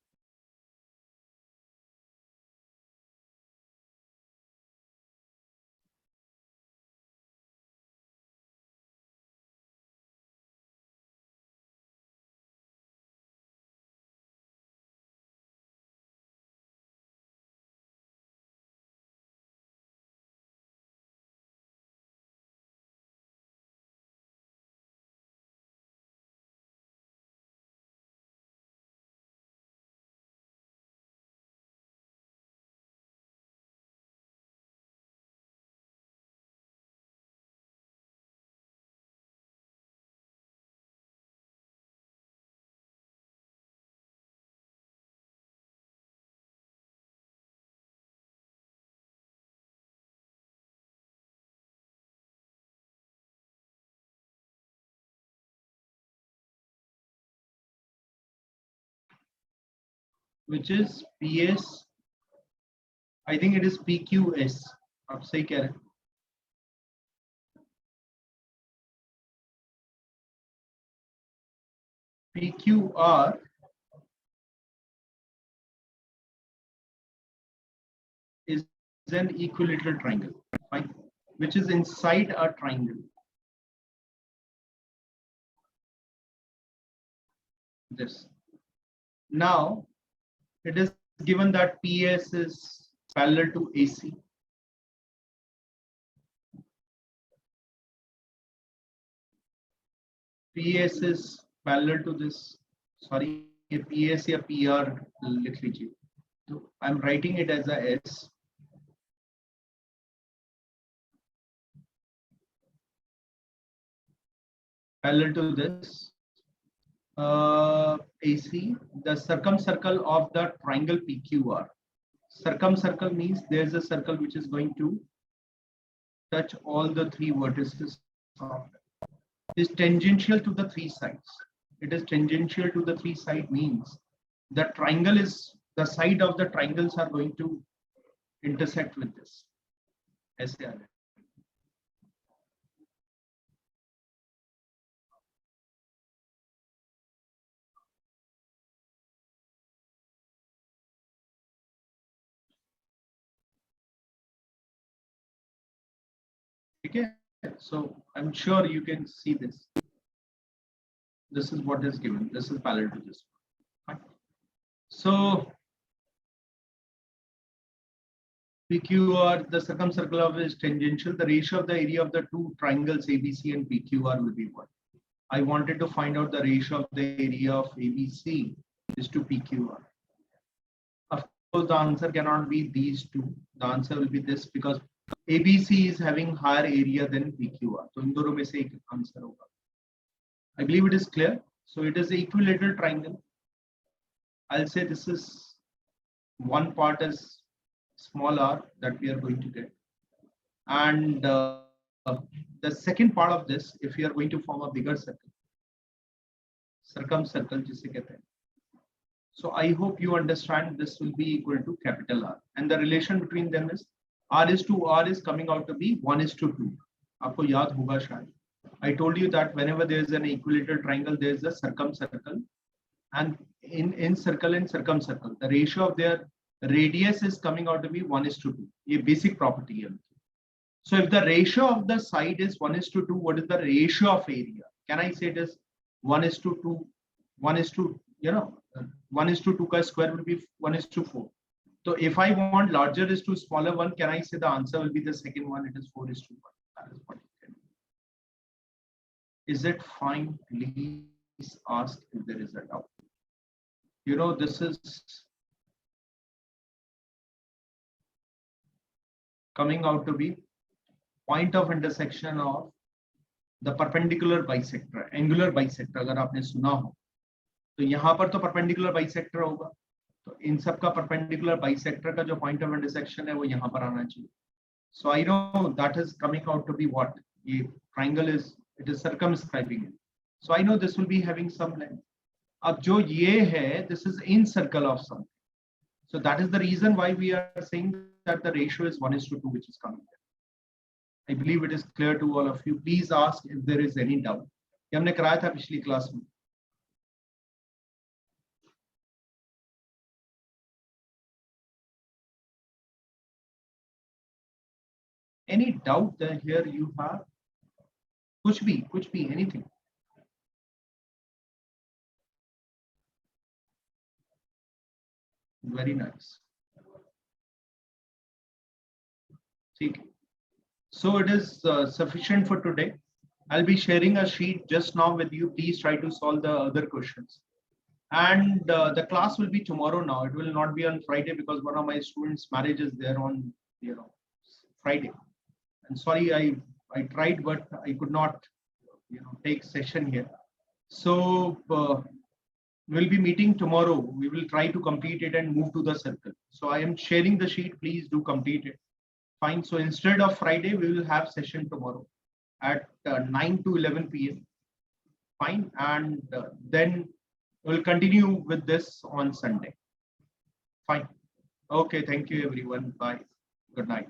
Which is PS, I think it is PQS. आप सही कह रहे हैं. PQR is an equilateral triangle, fine, which is inside a triangle. This. Now, it is given that PS is parallel to AC. PS is parallel to this, sorry, ये PS या PR लिख लीजिए. So I'm writing it as a S. Parallel to this, AC, the circumcircle of the triangle PQR. Circumcircle means there's a circle which is going to touch all the three vertices of it. Is tangential to the three sides. It is tangential to the three side means the triangle is, the side of the triangles are going to intersect with this. ऐसे आ रहा है. Okay, so I'm sure you can see this. This is what is given. This is parallel to this one. So PQR, the circumcircle of is tangential. The ratio of the area of the two triangles ABC and PQR will be what? I wanted to find out the ratio of the area of ABC is to PQR. Of course, the answer cannot be these two. The answer will be this because ABC is having higher area than PQR. So in दोनों में से एक answer होगा. I believe it is clear. So it is an equilateral triangle. I'll say this is one part is small r that we are going to get. And the second part of this, if you are going to form a bigger circle, circumcircle जिसे कहते हैं. So I hope you understand this will be equal to capital R. And the relation between them is R is to R is coming out to be 1:2. आपको याद होगा शायद. I told you that whenever there is an equilateral triangle, there is a circumcircle, and in circle and circumcircle, the ratio of their radius is coming out to be 1:2. ये basic property है. So if the ratio of the side is 1:2, what is the ratio of area? Can I say it is 1:2? 1:2, you know, 1:2 का square will be 1:4. So if I want larger is to smaller one, can I say the answer will be the second one? It is 4:1. That is what you can do. Is it fine? Please ask if there is a doubt. You know, this is coming out to be point of intersection of the perpendicular bisector, angular bisector. अगर आपने सुना हो, तो यहाँ पर तो perpendicular bisector होगा. तो इन सब का perpendicular bisector का जो point of intersection है वो यहाँ पर आना चाहिए. So I know that is coming out to be what? ये triangle is, it is circumscribing it. So I know this will be having some length. अब जो ये है, this is in circle of something. So that is the reason why we are saying that the ratio is 1:2, which is coming there. I believe it is clear to all of you. Please ask if there is any doubt. ये हमने कराया था पिछली class में. Any doubt that here you have? कुछ भी, anything. Very nice. ठीक. So it is sufficient for today. I'll be sharing a sheet just now with you. Please try to solve the other questions. And the class will be tomorrow now. It will not be on Friday because one of my students' marriage is there on, you know, Friday. And sorry, I tried, but I could not, you know, take session here. So we'll be meeting tomorrow. We will try to complete it and move to the circle. So I am sharing the sheet. Please do complete it. Fine. So instead of Friday, we will have session tomorrow at 9 to 11 p.m. Fine. And then we'll continue with this on Sunday. Fine. Okay. Thank you, everyone. Bye. Good night.